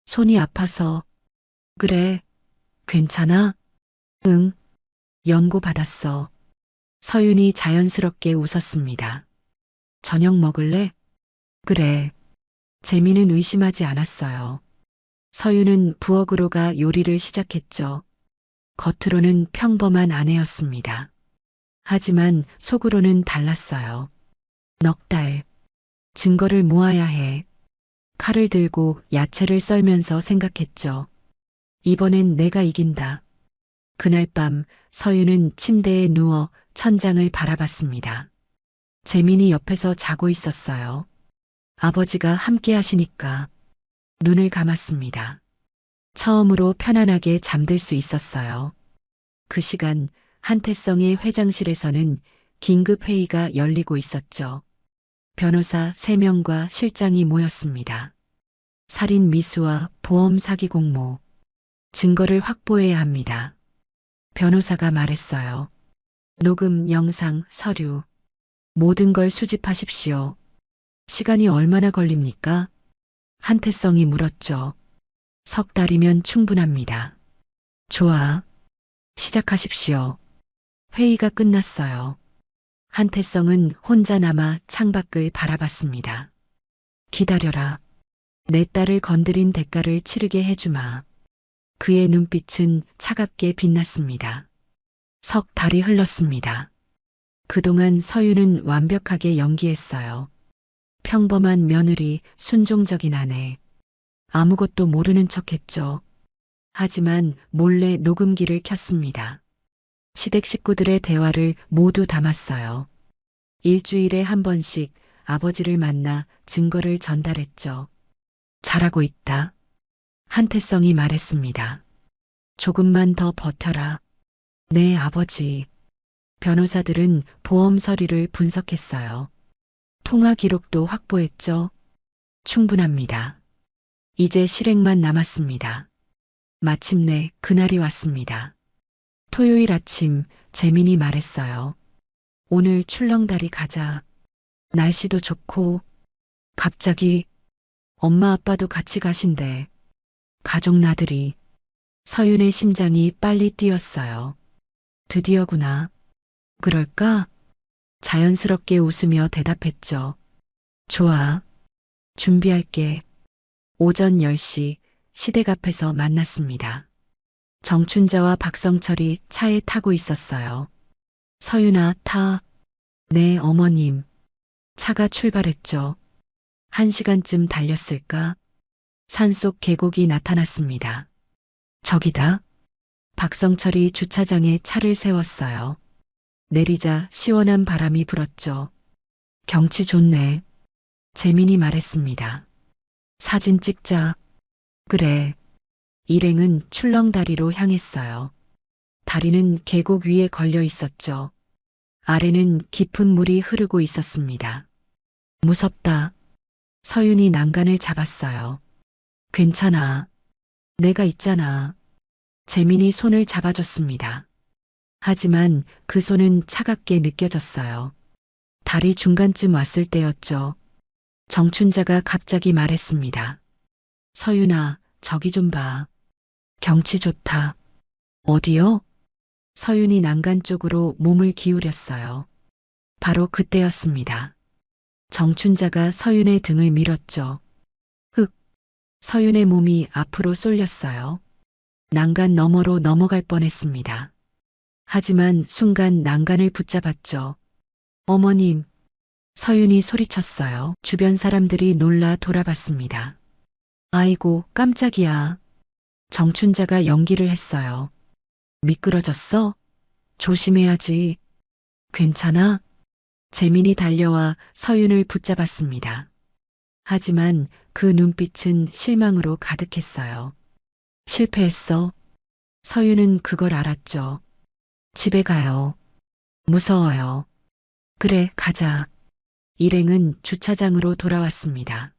손이 아파서. 그래. 괜찮아? 응. 연고 받았어. 서윤이 자연스럽게 웃었습니다. 저녁 먹을래? 그래. 재민은 의심하지 않았어요. 서윤은 부엌으로 가 요리를 시작했죠. 겉으로는 평범한 아내였습니다. 하지만 속으로는 달랐어요. 넉 달. 증거를 모아야 해. 칼을 들고 야채를 썰면서 생각했죠. 이번엔 내가 이긴다. 그날 밤 서윤은 침대에 누워 천장을 바라봤습니다. 재민이 옆에서 자고 있었어요. 아버지가 함께 하시니까 눈을 감았습니다. 처음으로 편안하게 잠들 수 있었어요. 그 시간 한태성의 회장실에서는 긴급 회의가 열리고 있었죠. 변호사 3명과 실장이 모였습니다. 살인 미수와 보험 사기 공모. 증거를 확보해야 합니다. 변호사가 말했어요. 녹음, 영상, 서류. 모든 걸 수집하십시오. 시간이 얼마나 걸립니까? 한태성이 물었죠. 석 달이면 충분합니다. 좋아. 시작하십시오. 회의가 끝났어요. 한태성은 혼자 남아 창밖을 바라봤습니다. 기다려라. 내 딸을 건드린 대가를 치르게 해주마. 그의 눈빛은 차갑게 빛났습니다. 석 달이 흘렀습니다. 그동안 서윤은 완벽하게 연기했어요. 평범한 며느리, 순종적인 아내. 아무것도 모르는 척했죠. 하지만 몰래 녹음기를 켰습니다. 시댁 식구들의 대화를 모두 담았어요. 일주일에 한 번씩 아버지를 만나 증거를 전달했죠. 잘하고 있다. 한태성이 말했습니다. 조금만 더 버텨라. 네, 아버지. 변호사들은 보험 서류를 분석했어요. 통화 기록도 확보했죠. 충분합니다. 이제 실행만 남았습니다. 마침내 그날이 왔습니다. 토요일 아침 재민이 말했어요. 오늘 출렁다리 가자. 날씨도 좋고. 갑자기 엄마 아빠도 같이 가신대. 가족 나들이. 서윤의 심장이 빨리 뛰었어요. 드디어구나. 그럴까? 자연스럽게 웃으며 대답했죠. 좋아. 준비할게. 오전 10시 시댁 앞에서 만났습니다. 정춘자와 박성철이 차에 타고 있었어요. 서윤아, 타. 네, 어머님. 차가 출발했죠. 1시간쯤 달렸을까? 산속 계곡이 나타났습니다. 저기다. 박성철이 주차장에 차를 세웠어요. 내리자 시원한 바람이 불었죠. 경치 좋네. 재민이 말했습니다. 사진 찍자. 그래. 일행은 출렁다리로 향했어요. 다리는 계곡 위에 걸려 있었죠. 아래는 깊은 물이 흐르고 있었습니다. 무섭다. 서윤이 난간을 잡았어요. 괜찮아. 내가 있잖아. 재민이 손을 잡아줬습니다. 하지만 그 손은 차갑게 느껴졌어요. 다리 중간쯤 왔을 때였죠. 정춘자가 갑자기 말했습니다. 서윤아, 저기 좀 봐. 경치 좋다. 어디요? 서윤이 난간 쪽으로 몸을 기울였어요. 바로 그때였습니다. 정춘자가 서윤의 등을 밀었죠. 흑. 서윤의 몸이 앞으로 쏠렸어요. 난간 너머로 넘어갈 뻔했습니다. 하지만 순간 난간을 붙잡았죠. 어머님. 서윤이 소리쳤어요. 주변 사람들이 놀라 돌아봤습니다. 아이고, 깜짝이야. 정춘자가 연기를 했어요. 미끄러졌어? 조심해야지. 괜찮아? 재민이 달려와 서윤을 붙잡았습니다. 하지만 그 눈빛은 실망으로 가득했어요. 실패했어. 서윤은 그걸 알았죠. 집에 가요. 무서워요. 그래, 가자. 일행은 주차장으로 돌아왔습니다.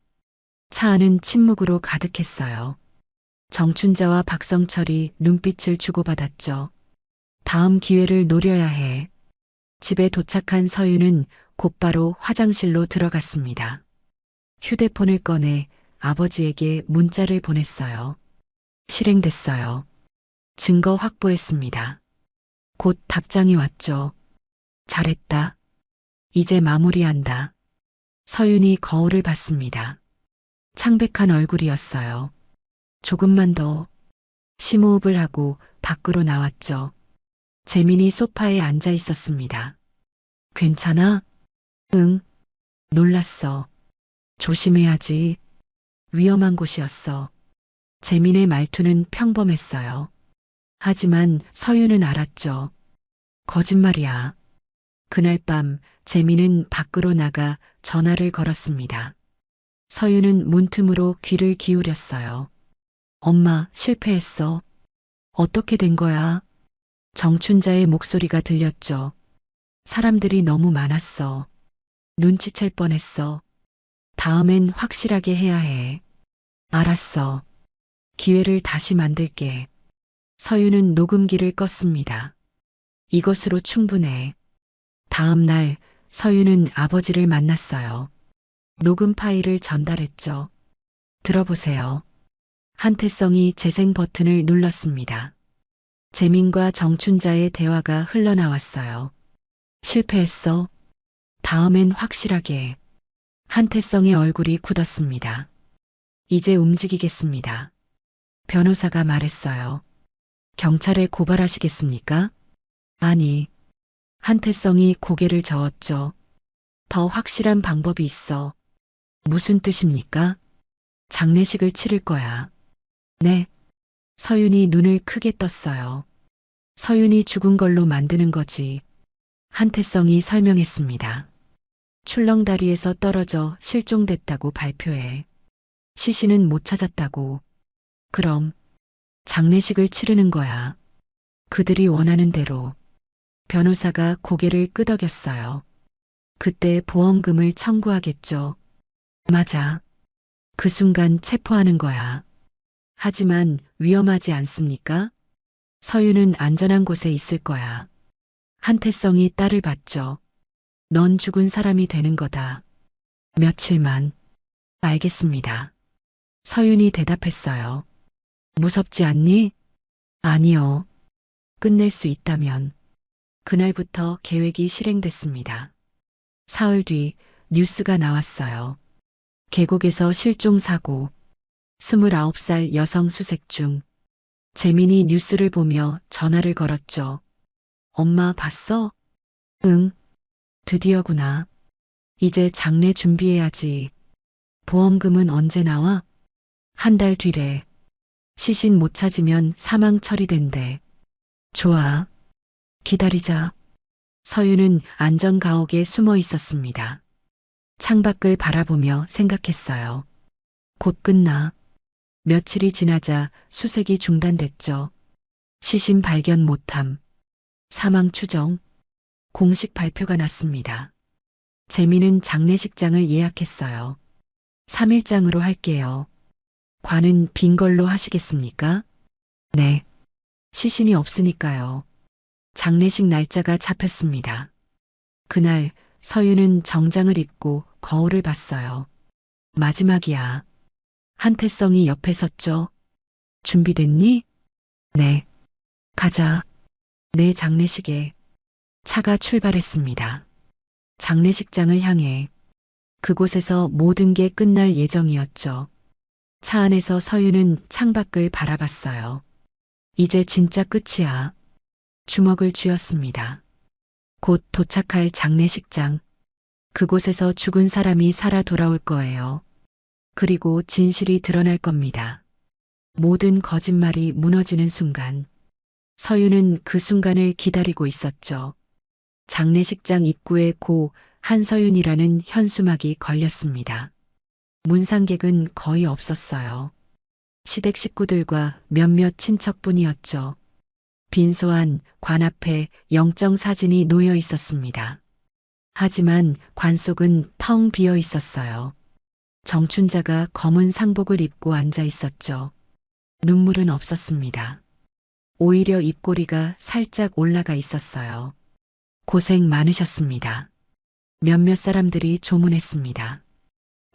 차 안은 침묵으로 가득했어요. 정춘자와 박성철이 눈빛을 주고받았죠. 다음 기회를 노려야 해. 집에 도착한 서윤은 곧바로 화장실로 들어갔습니다. 휴대폰을 꺼내 아버지에게 문자를 보냈어요. 실행됐어요. 증거 확보했습니다. 곧 답장이 왔죠. 잘했다. 이제 마무리한다. 서윤이 거울을 봤습니다. 창백한 얼굴이었어요. 조금만 더. 심호흡을 하고 밖으로 나왔죠. 재민이 소파에 앉아 있었습니다. 괜찮아? 응. 놀랐어. 조심해야지. 위험한 곳이었어. 재민의 말투는 평범했어요. 하지만 서윤은 알았죠. 거짓말이야. 그날 밤 재민은 밖으로 나가 전화를 걸었습니다. 서윤은 문틈으로 귀를 기울였어요. 엄마, 실패했어. 어떻게 된 거야? 정춘자의 목소리가 들렸죠. 사람들이 너무 많았어. 눈치챌 뻔했어. 다음엔 확실하게 해야 해. 알았어. 기회를 다시 만들게. 서윤은 녹음기를 껐습니다. 이것으로 충분해. 다음 날 서윤은 아버지를 만났어요. 녹음 파일을 전달했죠. 들어보세요. 한태성이 재생 버튼을 눌렀습니다. 재민과 정춘자의 대화가 흘러나왔어요. 실패했어. 다음엔 확실하게. 한태성의 얼굴이 굳었습니다. 이제 움직이겠습니다. 변호사가 말했어요. 경찰에 고발하시겠습니까? 아니. 한태성이 고개를 저었죠. 더 확실한 방법이 있어. 무슨 뜻입니까? 장례식을 치를 거야. 네. 서윤이 눈을 크게 떴어요. 서윤이 죽은 걸로 만드는 거지. 한태성이 설명했습니다. 출렁다리에서 떨어져 실종됐다고 발표해. 시신은 못 찾았다고. 그럼 장례식을 치르는 거야. 그들이 원하는 대로. 변호사가 고개를 끄덕였어요. 그때 보험금을 청구하겠죠. 맞아. 그 순간 체포하는 거야. 하지만 위험하지 않습니까? 서윤은 안전한 곳에 있을 거야. 한태성이 딸을 봤죠. 넌 죽은 사람이 되는 거다. 며칠만. 알겠습니다. 서윤이 대답했어요. 무섭지 않니? 아니요. 끝낼 수 있다면. 그날부터 계획이 실행됐습니다. 사흘 뒤 뉴스가 나왔어요. 계곡에서 실종 사고. 29살 여성 수색 중. 재민이 뉴스를 보며 전화를 걸었죠. 엄마 봤어? 응. 드디어구나. 이제 장례 준비해야지. 보험금은 언제 나와? 한 달 뒤래. 시신 못 찾으면 사망 처리된대. 좋아. 기다리자. 서윤은 안전가옥에 숨어 있었습니다. 창밖을 바라보며 생각했어요. 곧 끝나. 며칠이 지나자 수색이 중단됐죠. 시신 발견 못함. 사망 추정. 공식 발표가 났습니다. 재민은 장례식장을 예약했어요. 3일장으로 할게요. 관은 빈 걸로 하시겠습니까? 네. 시신이 없으니까요. 장례식 날짜가 잡혔습니다. 그날 서윤은 정장을 입고 거울을 봤어요. 마지막이야. 한태성이 옆에 섰죠. 준비됐니? 네. 가자. 내 장례식에. 차가 출발했습니다. 장례식장을 향해. 그곳에서 모든 게 끝날 예정이었죠. 차 안에서 서윤은 창밖을 바라봤어요. 이제 진짜 끝이야. 주먹을 쥐었습니다. 곧 도착할 장례식장. 그곳에서 죽은 사람이 살아 돌아올 거예요. 그리고 진실이 드러날 겁니다. 모든 거짓말이 무너지는 순간. 서윤은 그 순간을 기다리고 있었죠. 장례식장 입구에 고 한서윤이라는 현수막이 걸렸습니다. 문상객은 거의 없었어요. 시댁 식구들과 몇몇 친척뿐이었죠. 빈소안 관 앞에 영정 사진이 놓여 있었습니다. 하지만 관 속은 텅 비어 있었어요. 정춘자가 검은 상복을 입고 앉아 있었죠. 눈물은 없었습니다. 오히려 입꼬리가 살짝 올라가 있었어요. 고생 많으셨습니다. 몇몇 사람들이 조문했습니다.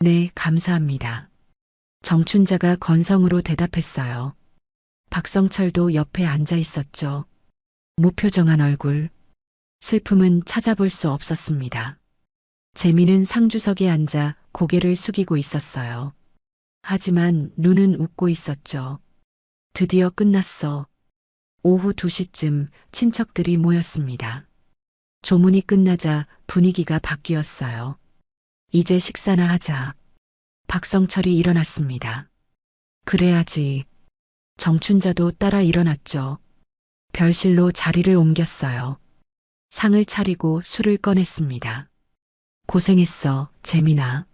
네, 감사합니다. 정춘자가 건성으로 대답했어요. 박성철도 옆에 앉아 있었죠. 무표정한 얼굴. 슬픔은 찾아볼 수 없었습니다. 재민은 상주석에 앉아 고개를 숙이고 있었어요. 하지만 눈은 웃고 있었죠. 드디어 끝났어. 오후 2시쯤 친척들이 모였습니다. 조문이 끝나자 분위기가 바뀌었어요. 이제 식사나 하자. 박성철이 일어났습니다. 그래야지. 정춘자도 따라 일어났죠. 별실로 자리를 옮겼어요. 상을 차리고 술을 꺼냈습니다. 고생했어, 재민아.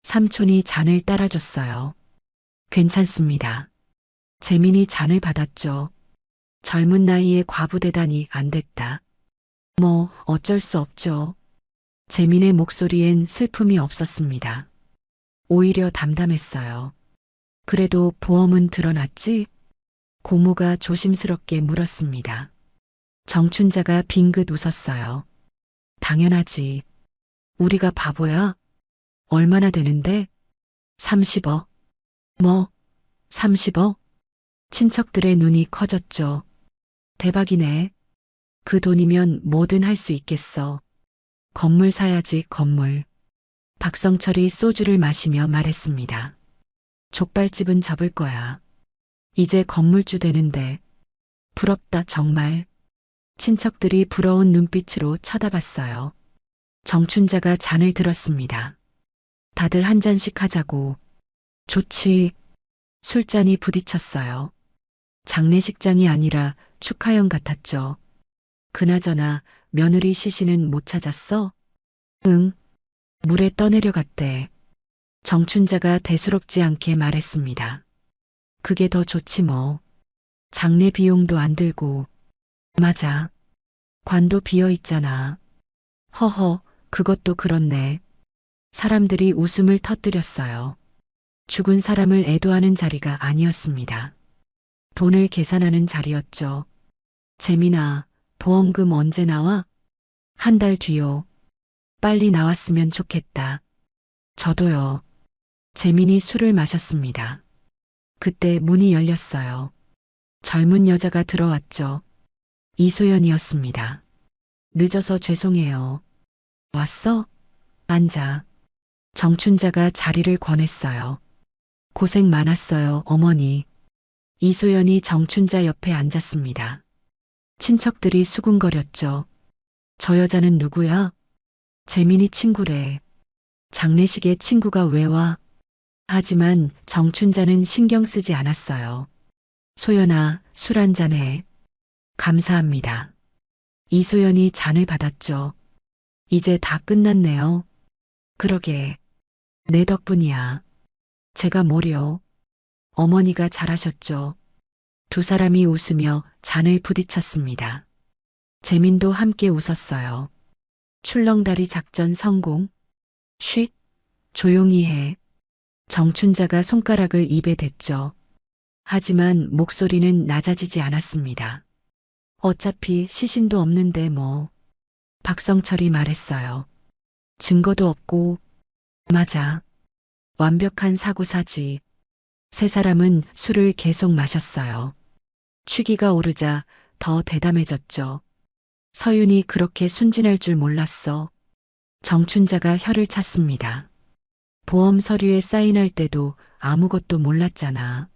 삼촌이 잔을 따라줬어요. 괜찮습니다. 재민이 잔을 받았죠. 젊은 나이에 과부대다니 안 됐다. 뭐 어쩔 수 없죠. 재민의 목소리엔 슬픔이 없었습니다. 오히려 담담했어요. 그래도 보험은 드러났지? 고모가 조심스럽게 물었습니다. 정춘자가 빙긋 웃었어요. 당연하지. 우리가 바보야? 얼마나 되는데? 30억. 뭐? 30억? 친척들의 눈이 커졌죠. 대박이네. 그 돈이면 뭐든 할 수 있겠어. 건물 사야지, 건물. 박성철이 소주를 마시며 말했습니다. 족발집은 접을 거야. 이제 건물주 되는데. 부럽다, 정말. 친척들이 부러운 눈빛으로 쳐다봤어요. 정춘자가 잔을 들었습니다. 다들 한 잔씩 하자고. 좋지. 술잔이 부딪혔어요. 장례식장이 아니라 축하형 같았죠. 그나저나 며느리 시신은 못 찾았어? 응. 물에 떠내려갔대. 정춘자가 대수롭지 않게 말했습니다. 그게 더 좋지 뭐. 장례 비용도 안 들고. 맞아. 관도 비어 있잖아. 허허, 그것도 그렇네. 사람들이 웃음을 터뜨렸어요. 죽은 사람을 애도하는 자리가 아니었습니다. 돈을 계산하는 자리였죠. 재민아, 보험금 언제 나와? 한 달 뒤요. 빨리 나왔으면 좋겠다. 저도요. 재민이 술을 마셨습니다. 그때 문이 열렸어요. 젊은 여자가 들어왔죠. 이소연이었습니다. 늦어서 죄송해요. 왔어? 앉아. 정춘자가 자리를 권했어요. 고생 많았어요, 어머니. 이소연이 정춘자 옆에 앉았습니다. 친척들이 수군거렸죠. 저 여자는 누구야? 재민이 친구래. 장례식에 친구가 왜 와? 하지만 정춘자는 신경 쓰지 않았어요. 소연아, 술 한잔 해. 감사합니다. 이소연이 잔을 받았죠. 이제 다 끝났네요. 그러게. 내 덕분이야. 제가 뭐려. 어머니가 잘하셨죠. 두 사람이 웃으며 잔을 부딪혔습니다. 재민도 함께 웃었어요. 출렁다리 작전 성공. 쉿. 조용히 해. 정춘자가 손가락을 입에 댔죠. 하지만 목소리는 낮아지지 않았습니다. 어차피 시신도 없는데 뭐. 박성철이 말했어요. 증거도 없고. 맞아. 완벽한 사고사지. 세 사람은 술을 계속 마셨어요. 취기가 오르자 더 대담해졌죠. 서윤이 그렇게 순진할 줄 몰랐어. 정춘자가 혀를 찼습니다. 보험 서류에 사인할 때도 아무것도 몰랐잖아.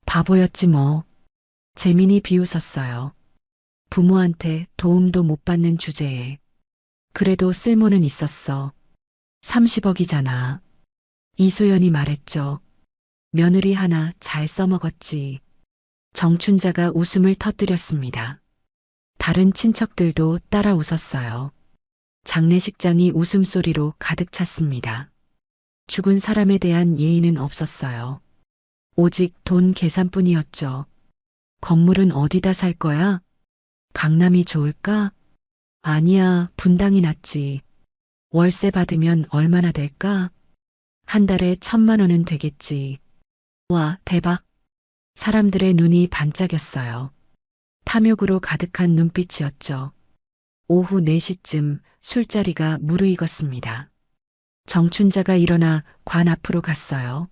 바보였지 뭐. 재민이 비웃었어요. 부모한테 도움도 못 받는 주제에. 그래도 쓸모는 있었어. 30억이잖아. 이소연이 말했죠. 며느리 하나 잘 써먹었지. 정춘자가 웃음을 터뜨렸습니다. 다른 친척들도 따라 웃었어요. 장례식장이 웃음소리로 가득 찼습니다. 죽은 사람에 대한 예의는 없었어요. 오직 돈 계산뿐이었죠. 건물은 어디다 살 거야? 강남이 좋을까? 아니야, 분당이 낫지. 월세 받으면 얼마나 될까? 한 달에 1,000만 원은 되겠지. 와, 대박. 사람들의 눈이 반짝였어요. 탐욕으로 가득한 눈빛이었죠. 오후 4시쯤 술자리가 무르익었습니다. 정춘자가 일어나 관 앞으로 갔어요.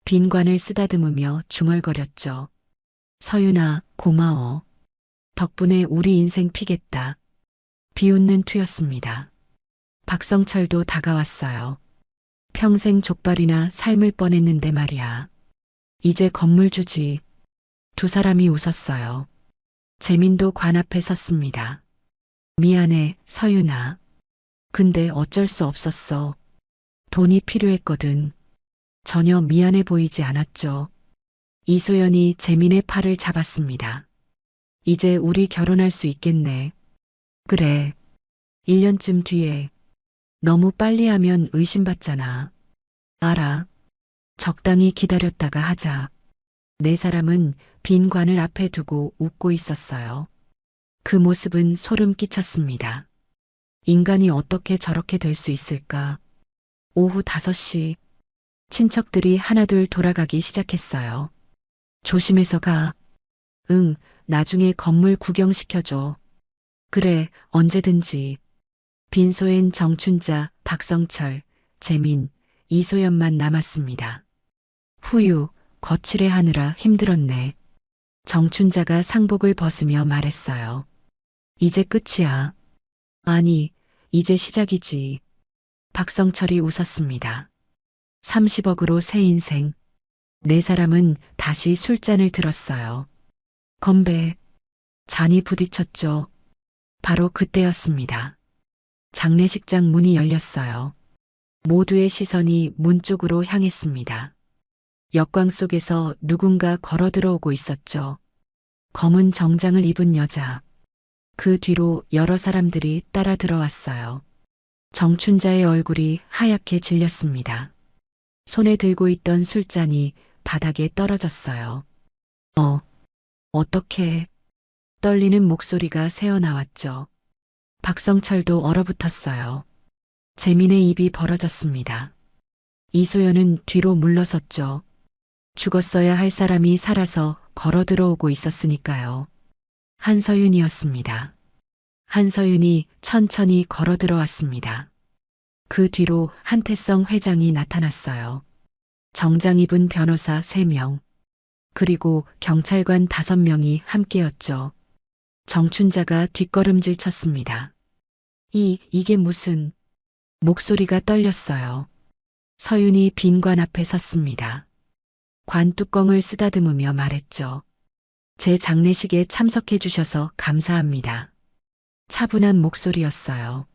빈 관을 쓰다듬으며 중얼거렸죠. 서윤아, 고마워. 덕분에 우리 인생 피겠다. 비웃는 투였습니다. 박성철도 다가왔어요. 평생 족발이나 삶을 뻔했는데 말이야. 이제 건물 주지. 두 사람이 웃었어요. 재민도 관 앞에 섰습니다. 미안해, 서윤아. 근데 어쩔 수 없었어. 돈이 필요했거든. 전혀 미안해 보이지 않았죠. 이소연이 재민의 팔을 잡았습니다. 이제 우리 결혼할 수 있겠네. 그래. 1년쯤 뒤에. 너무 빨리 하면 의심받잖아. 알아. 적당히 기다렸다가 하자. 네 사람은 빈 관을 앞에 두고 웃고 있었어요. 그 모습은 소름 끼쳤습니다. 인간이 어떻게 저렇게 될 수 있을까? 오후 5시. 친척들이 하나둘 돌아가기 시작했어요. 조심해서 가. 응, 나중에 건물 구경시켜줘. 그래, 언제든지. 빈소엔 정춘자, 박성철, 재민, 이소연만 남았습니다. 후유, 거칠해하느라 힘들었네. 정춘자가 상복을 벗으며 말했어요. 이제 끝이야. 아니, 이제 시작이지. 박성철이 웃었습니다. 30억으로 새 인생. 네 사람은 다시 술잔을 들었어요. 건배. 잔이 부딪혔죠. 바로 그때였습니다. 장례식장 문이 열렸어요. 모두의 시선이 문 쪽으로 향했습니다. 역광 속에서 누군가 걸어 들어오고 있었죠. 검은 정장을 입은 여자. 그 뒤로 여러 사람들이 따라 들어왔어요. 정춘자의 얼굴이 하얗게 질렸습니다. 손에 들고 있던 술잔이 바닥에 떨어졌어요. 어떻게? 떨리는 목소리가 새어나왔죠. 박성철도 얼어붙었어요. 재민의 입이 벌어졌습니다. 이소연은 뒤로 물러섰죠. 죽었어야 할 사람이 살아서 걸어 들어오고 있었으니까요. 한서윤이었습니다. 한서윤이 천천히 걸어 들어왔습니다. 그 뒤로 한태성 회장이 나타났어요. 정장 입은 변호사 3명, 그리고 경찰관 5명이 함께였죠. 정춘자가 뒷걸음질 쳤습니다. 이게 무슨... 목소리가 떨렸어요. 서윤이 빈 관 앞에 섰습니다. 관 뚜껑을 쓰다듬으며 말했죠. 제 장례식에 참석해 주셔서 감사합니다. 차분한 목소리였어요.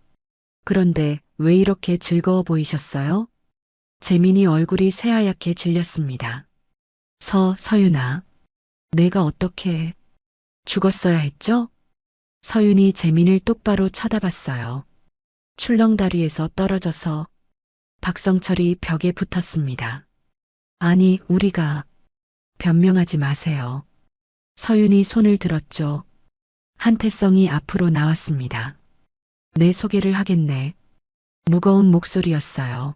그런데 왜 이렇게 즐거워 보이셨어요? 재민이 얼굴이 새하얗게 질렸습니다. 서윤아, 내가 어떻게... 죽었어야 했죠? 서윤이 재민을 똑바로 쳐다봤어요. 출렁다리에서 떨어져서 박성철이 벽에 붙었습니다. 아니, 우리가... 변명하지 마세요. 서윤이 손을 들었죠. 한태성이 앞으로 나왔습니다. 내 소개를 하겠네. 무거운 목소리였어요.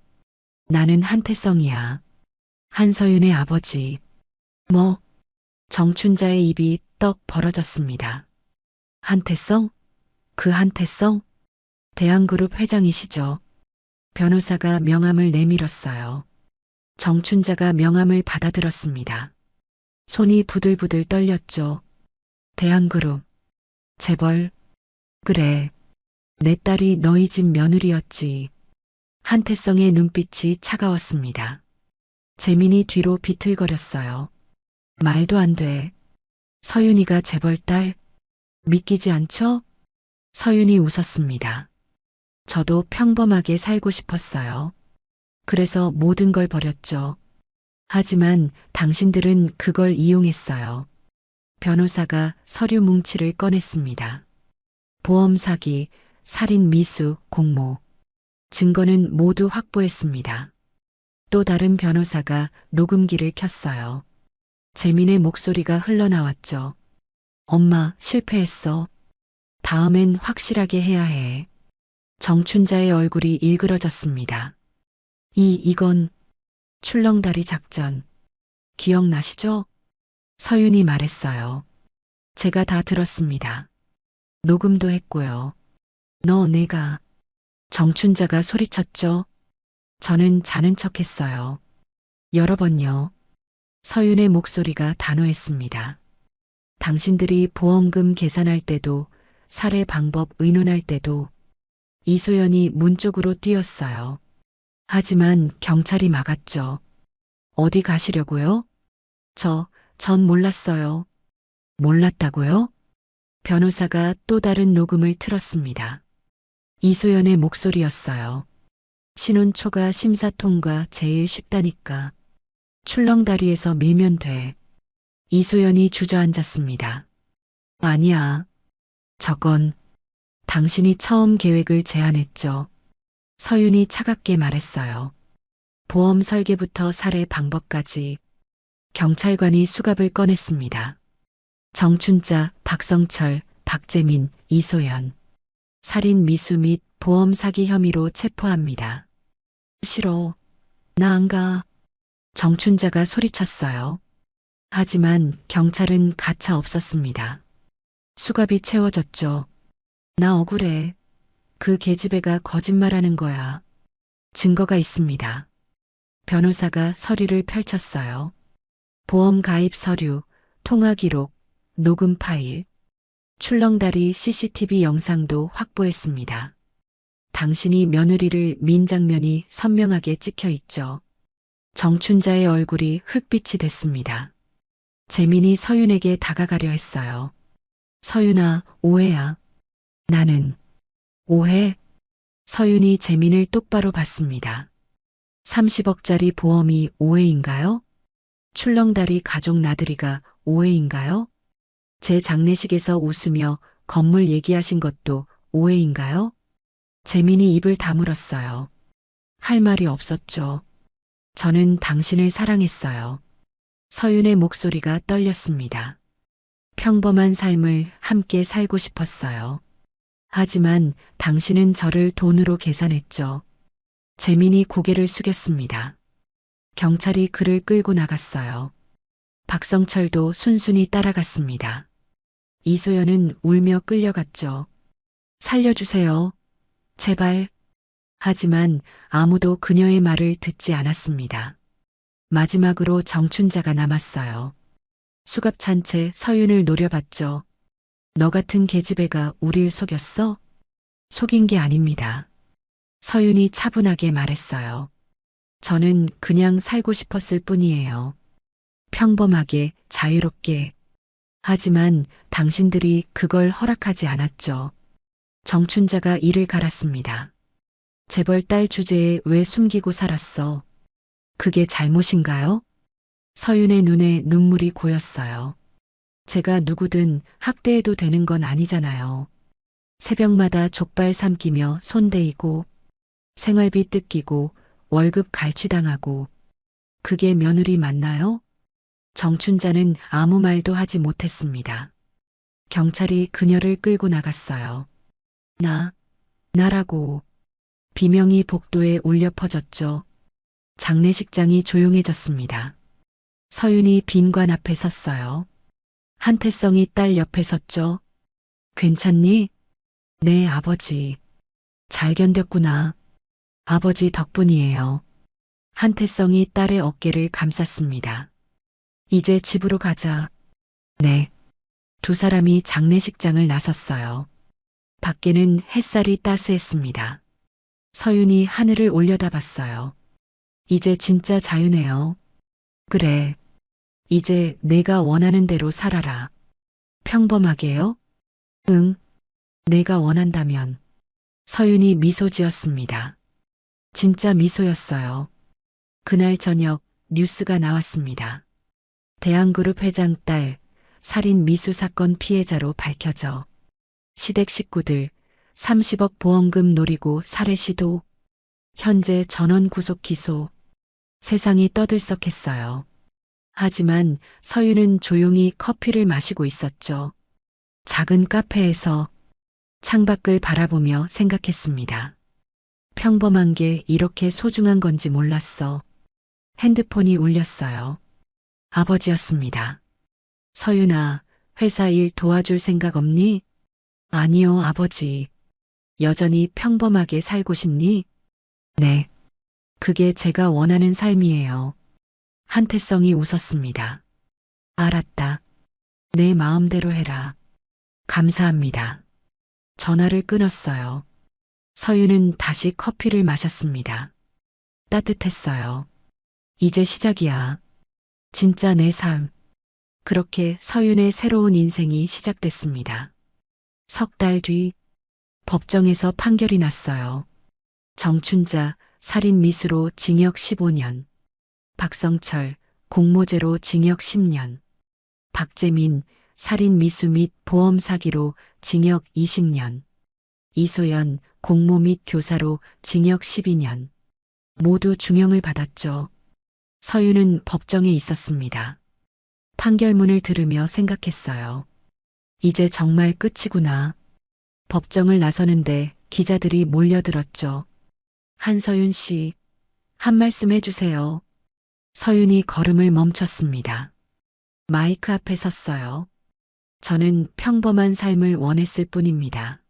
나는 한태성이야. 한서윤의 아버지. 뭐? 정춘자의 입이 떡 벌어졌습니다. 한태성? 그 한태성? 대한그룹 회장이시죠. 변호사가 명함을 내밀었어요. 정춘자가 명함을 받아들었습니다. 손이 부들부들 떨렸죠. 대한그룹. 재벌. 그래. 내 딸이 너희 집 며느리였지. 한태성의 눈빛이 차가웠습니다. 재민이 뒤로 비틀거렸어요. 말도 안 돼. 서윤이가 재벌 딸? 믿기지 않죠? 서윤이 웃었습니다. 저도 평범하게 살고 싶었어요. 그래서 모든 걸 버렸죠. 하지만 당신들은 그걸 이용했어요. 변호사가 서류 뭉치를 꺼냈습니다. 보험 사기, 살인 미수, 공모. 증거는 모두 확보했습니다. 또 다른 변호사가 녹음기를 켰어요. 재민의 목소리가 흘러나왔죠. 엄마, 실패했어. 다음엔 확실하게 해야 해. 정춘자의 얼굴이 일그러졌습니다. 이건 출렁다리 작전. 기억나시죠? 서윤이 말했어요. 제가 다 들었습니다. 녹음도 했고요. 내가... 정춘자가 소리쳤죠. 저는 자는 척했어요. 여러 번요. 서윤의 목소리가 단호했습니다. 당신들이 보험금 계산할 때도, 살해 방법 의논할 때도 이소연이 문 쪽으로 뛰었어요. 하지만 경찰이 막았죠. 어디 가시려고요? 전 몰랐어요. 몰랐다고요? 변호사가 또 다른 녹음을 틀었습니다. 이소연의 목소리였어요. 신혼초가 심사 통과 제일 쉽다니까. 출렁다리에서 밀면 돼. 이소연이 주저앉았습니다. 아니야. 저건 당신이 처음 계획을 제안했죠. 서윤이 차갑게 말했어요. 보험 설계부터 살해 방법까지. 경찰관이 수갑을 꺼냈습니다. 정춘자, 박성철, 박재민, 이소연. 살인 미수 및 보험 사기 혐의로 체포합니다. 싫어. 나 안 가. 정춘자가 소리쳤어요. 하지만 경찰은 가차 없었습니다. 수갑이 채워졌죠. 나 억울해. 그 계집애가 거짓말하는 거야. 증거가 있습니다. 변호사가 서류를 펼쳤어요. 보험 가입 서류, 통화 기록, 녹음 파일, 출렁다리 CCTV 영상도 확보했습니다. 당신이 며느리를 민 장면이 선명하게 찍혀 있죠. 정춘자의 얼굴이 흑빛이 됐습니다. 재민이 서윤에게 다가가려 했어요. 서윤아, 오해야. 나는 오해? 서윤이 재민을 똑바로 봤습니다. 30억짜리 보험이 오해인가요? 출렁다리 가족 나들이가 오해인가요? 제 장례식에서 웃으며 건물 얘기하신 것도 오해인가요? 재민이 입을 다물었어요. 할 말이 없었죠. 저는 당신을 사랑했어요. 서윤의 목소리가 떨렸습니다. 평범한 삶을 함께 살고 싶었어요. 하지만 당신은 저를 돈으로 계산했죠. 재민이 고개를 숙였습니다. 경찰이 그를 끌고 나갔어요. 박성철도 순순히 따라갔습니다. 이소연은 울며 끌려갔죠. 살려주세요. 제발. 하지만 아무도 그녀의 말을 듣지 않았습니다. 마지막으로 정춘자가 남았어요. 수갑찬 채 서윤을 노려봤죠. 너 같은 계집애가 우릴 속였어? 속인 게 아닙니다. 서윤이 차분하게 말했어요. 저는 그냥 살고 싶었을 뿐이에요. 평범하게, 자유롭게. 하지만 당신들이 그걸 허락하지 않았죠. 정춘자가 이를 갈았습니다. 재벌 딸 주제에 왜 숨기고 살았어? 그게 잘못인가요? 서윤의 눈에 눈물이 고였어요. 제가 누구든 학대해도 되는 건 아니잖아요. 새벽마다 족발 삼키며 손대이고, 생활비 뜯기고, 월급 갈취당하고. 그게 며느리 맞나요? 정춘자는 아무 말도 하지 못했습니다. 경찰이 그녀를 끌고 나갔어요. 나라고. 비명이 복도에 울려 퍼졌죠. 장례식장이 조용해졌습니다. 서윤이 빈관 앞에 섰어요. 한태성이 딸 옆에 섰죠. 괜찮니? 네, 아버지. 잘 견뎠구나. 아버지 덕분이에요. 한태성이 딸의 어깨를 감쌌습니다. 이제 집으로 가자. 네. 두 사람이 장례식장을 나섰어요. 밖에는 햇살이 따스했습니다. 서윤이 하늘을 올려다봤어요. 이제 진짜 자유네요. 그래. 이제 내가 원하는 대로 살아라. 평범하게요? 응. 내가 원한다면. 서윤이 미소 지었습니다. 진짜 미소였어요. 그날 저녁 뉴스가 나왔습니다. 대한그룹 회장 딸 살인 미수 사건 피해자로 밝혀져. 시댁 식구들 30억 보험금 노리고 살해 시도. 현재 전원 구속 기소. 세상이 떠들썩했어요. 하지만 서윤은 조용히 커피를 마시고 있었죠. 작은 카페에서 창밖을 바라보며 생각했습니다. 평범한 게 이렇게 소중한 건지 몰랐어. 핸드폰이 울렸어요. 아버지였습니다. 서윤아, 회사 일 도와줄 생각 없니? 아니요, 아버지. 여전히 평범하게 살고 싶니? 네. 그게 제가 원하는 삶이에요. 한태성이 웃었습니다. 알았다. 내 마음대로 해라. 감사합니다. 전화를 끊었어요. 서윤은 다시 커피를 마셨습니다. 따뜻했어요. 이제 시작이야. 진짜 내 삶. 그렇게 서윤의 새로운 인생이 시작됐습니다. 석 달 뒤 법정에서 판결이 났어요. 정춘자 살인 미수로 징역 15년, 박성철 공모죄로 징역 10년, 박재민 살인 미수 및 보험 사기로 징역 20년, 이소연 공모 및 교사로 징역 12년. 모두 중형을 받았죠. 서윤은 법정에 있었습니다. 판결문을 들으며 생각했어요. 이제 정말 끝이구나. 법정을 나서는데 기자들이 몰려들었죠. 한서윤 씨, 한 말씀 해주세요. 서윤이 걸음을 멈췄습니다. 마이크 앞에 섰어요. 저는 평범한 삶을 원했을 뿐입니다.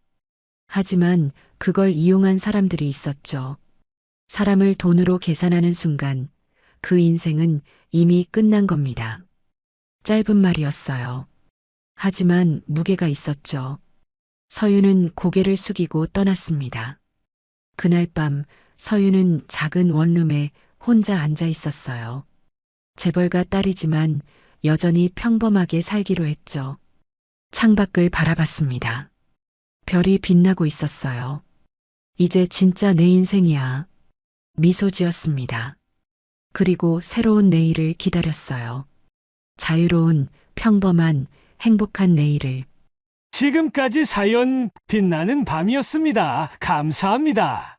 하지만 그걸 이용한 사람들이 있었죠. 사람을 돈으로 계산하는 순간 그 인생은 이미 끝난 겁니다. 짧은 말이었어요. 하지만 무게가 있었죠. 서유는 고개를 숙이고 떠났습니다. 그날 밤 서유는 작은 원룸에 혼자 앉아 있었어요. 재벌가 딸이지만 여전히 평범하게 살기로 했죠. 창밖을 바라봤습니다. 별이 빛나고 있었어요. 이제 진짜 내 인생이야. 미소 지었습니다. 그리고 새로운 내일을 기다렸어요. 자유로운, 평범한, 행복한 내일을. 지금까지 사연 빛나는 밤이었습니다. 감사합니다.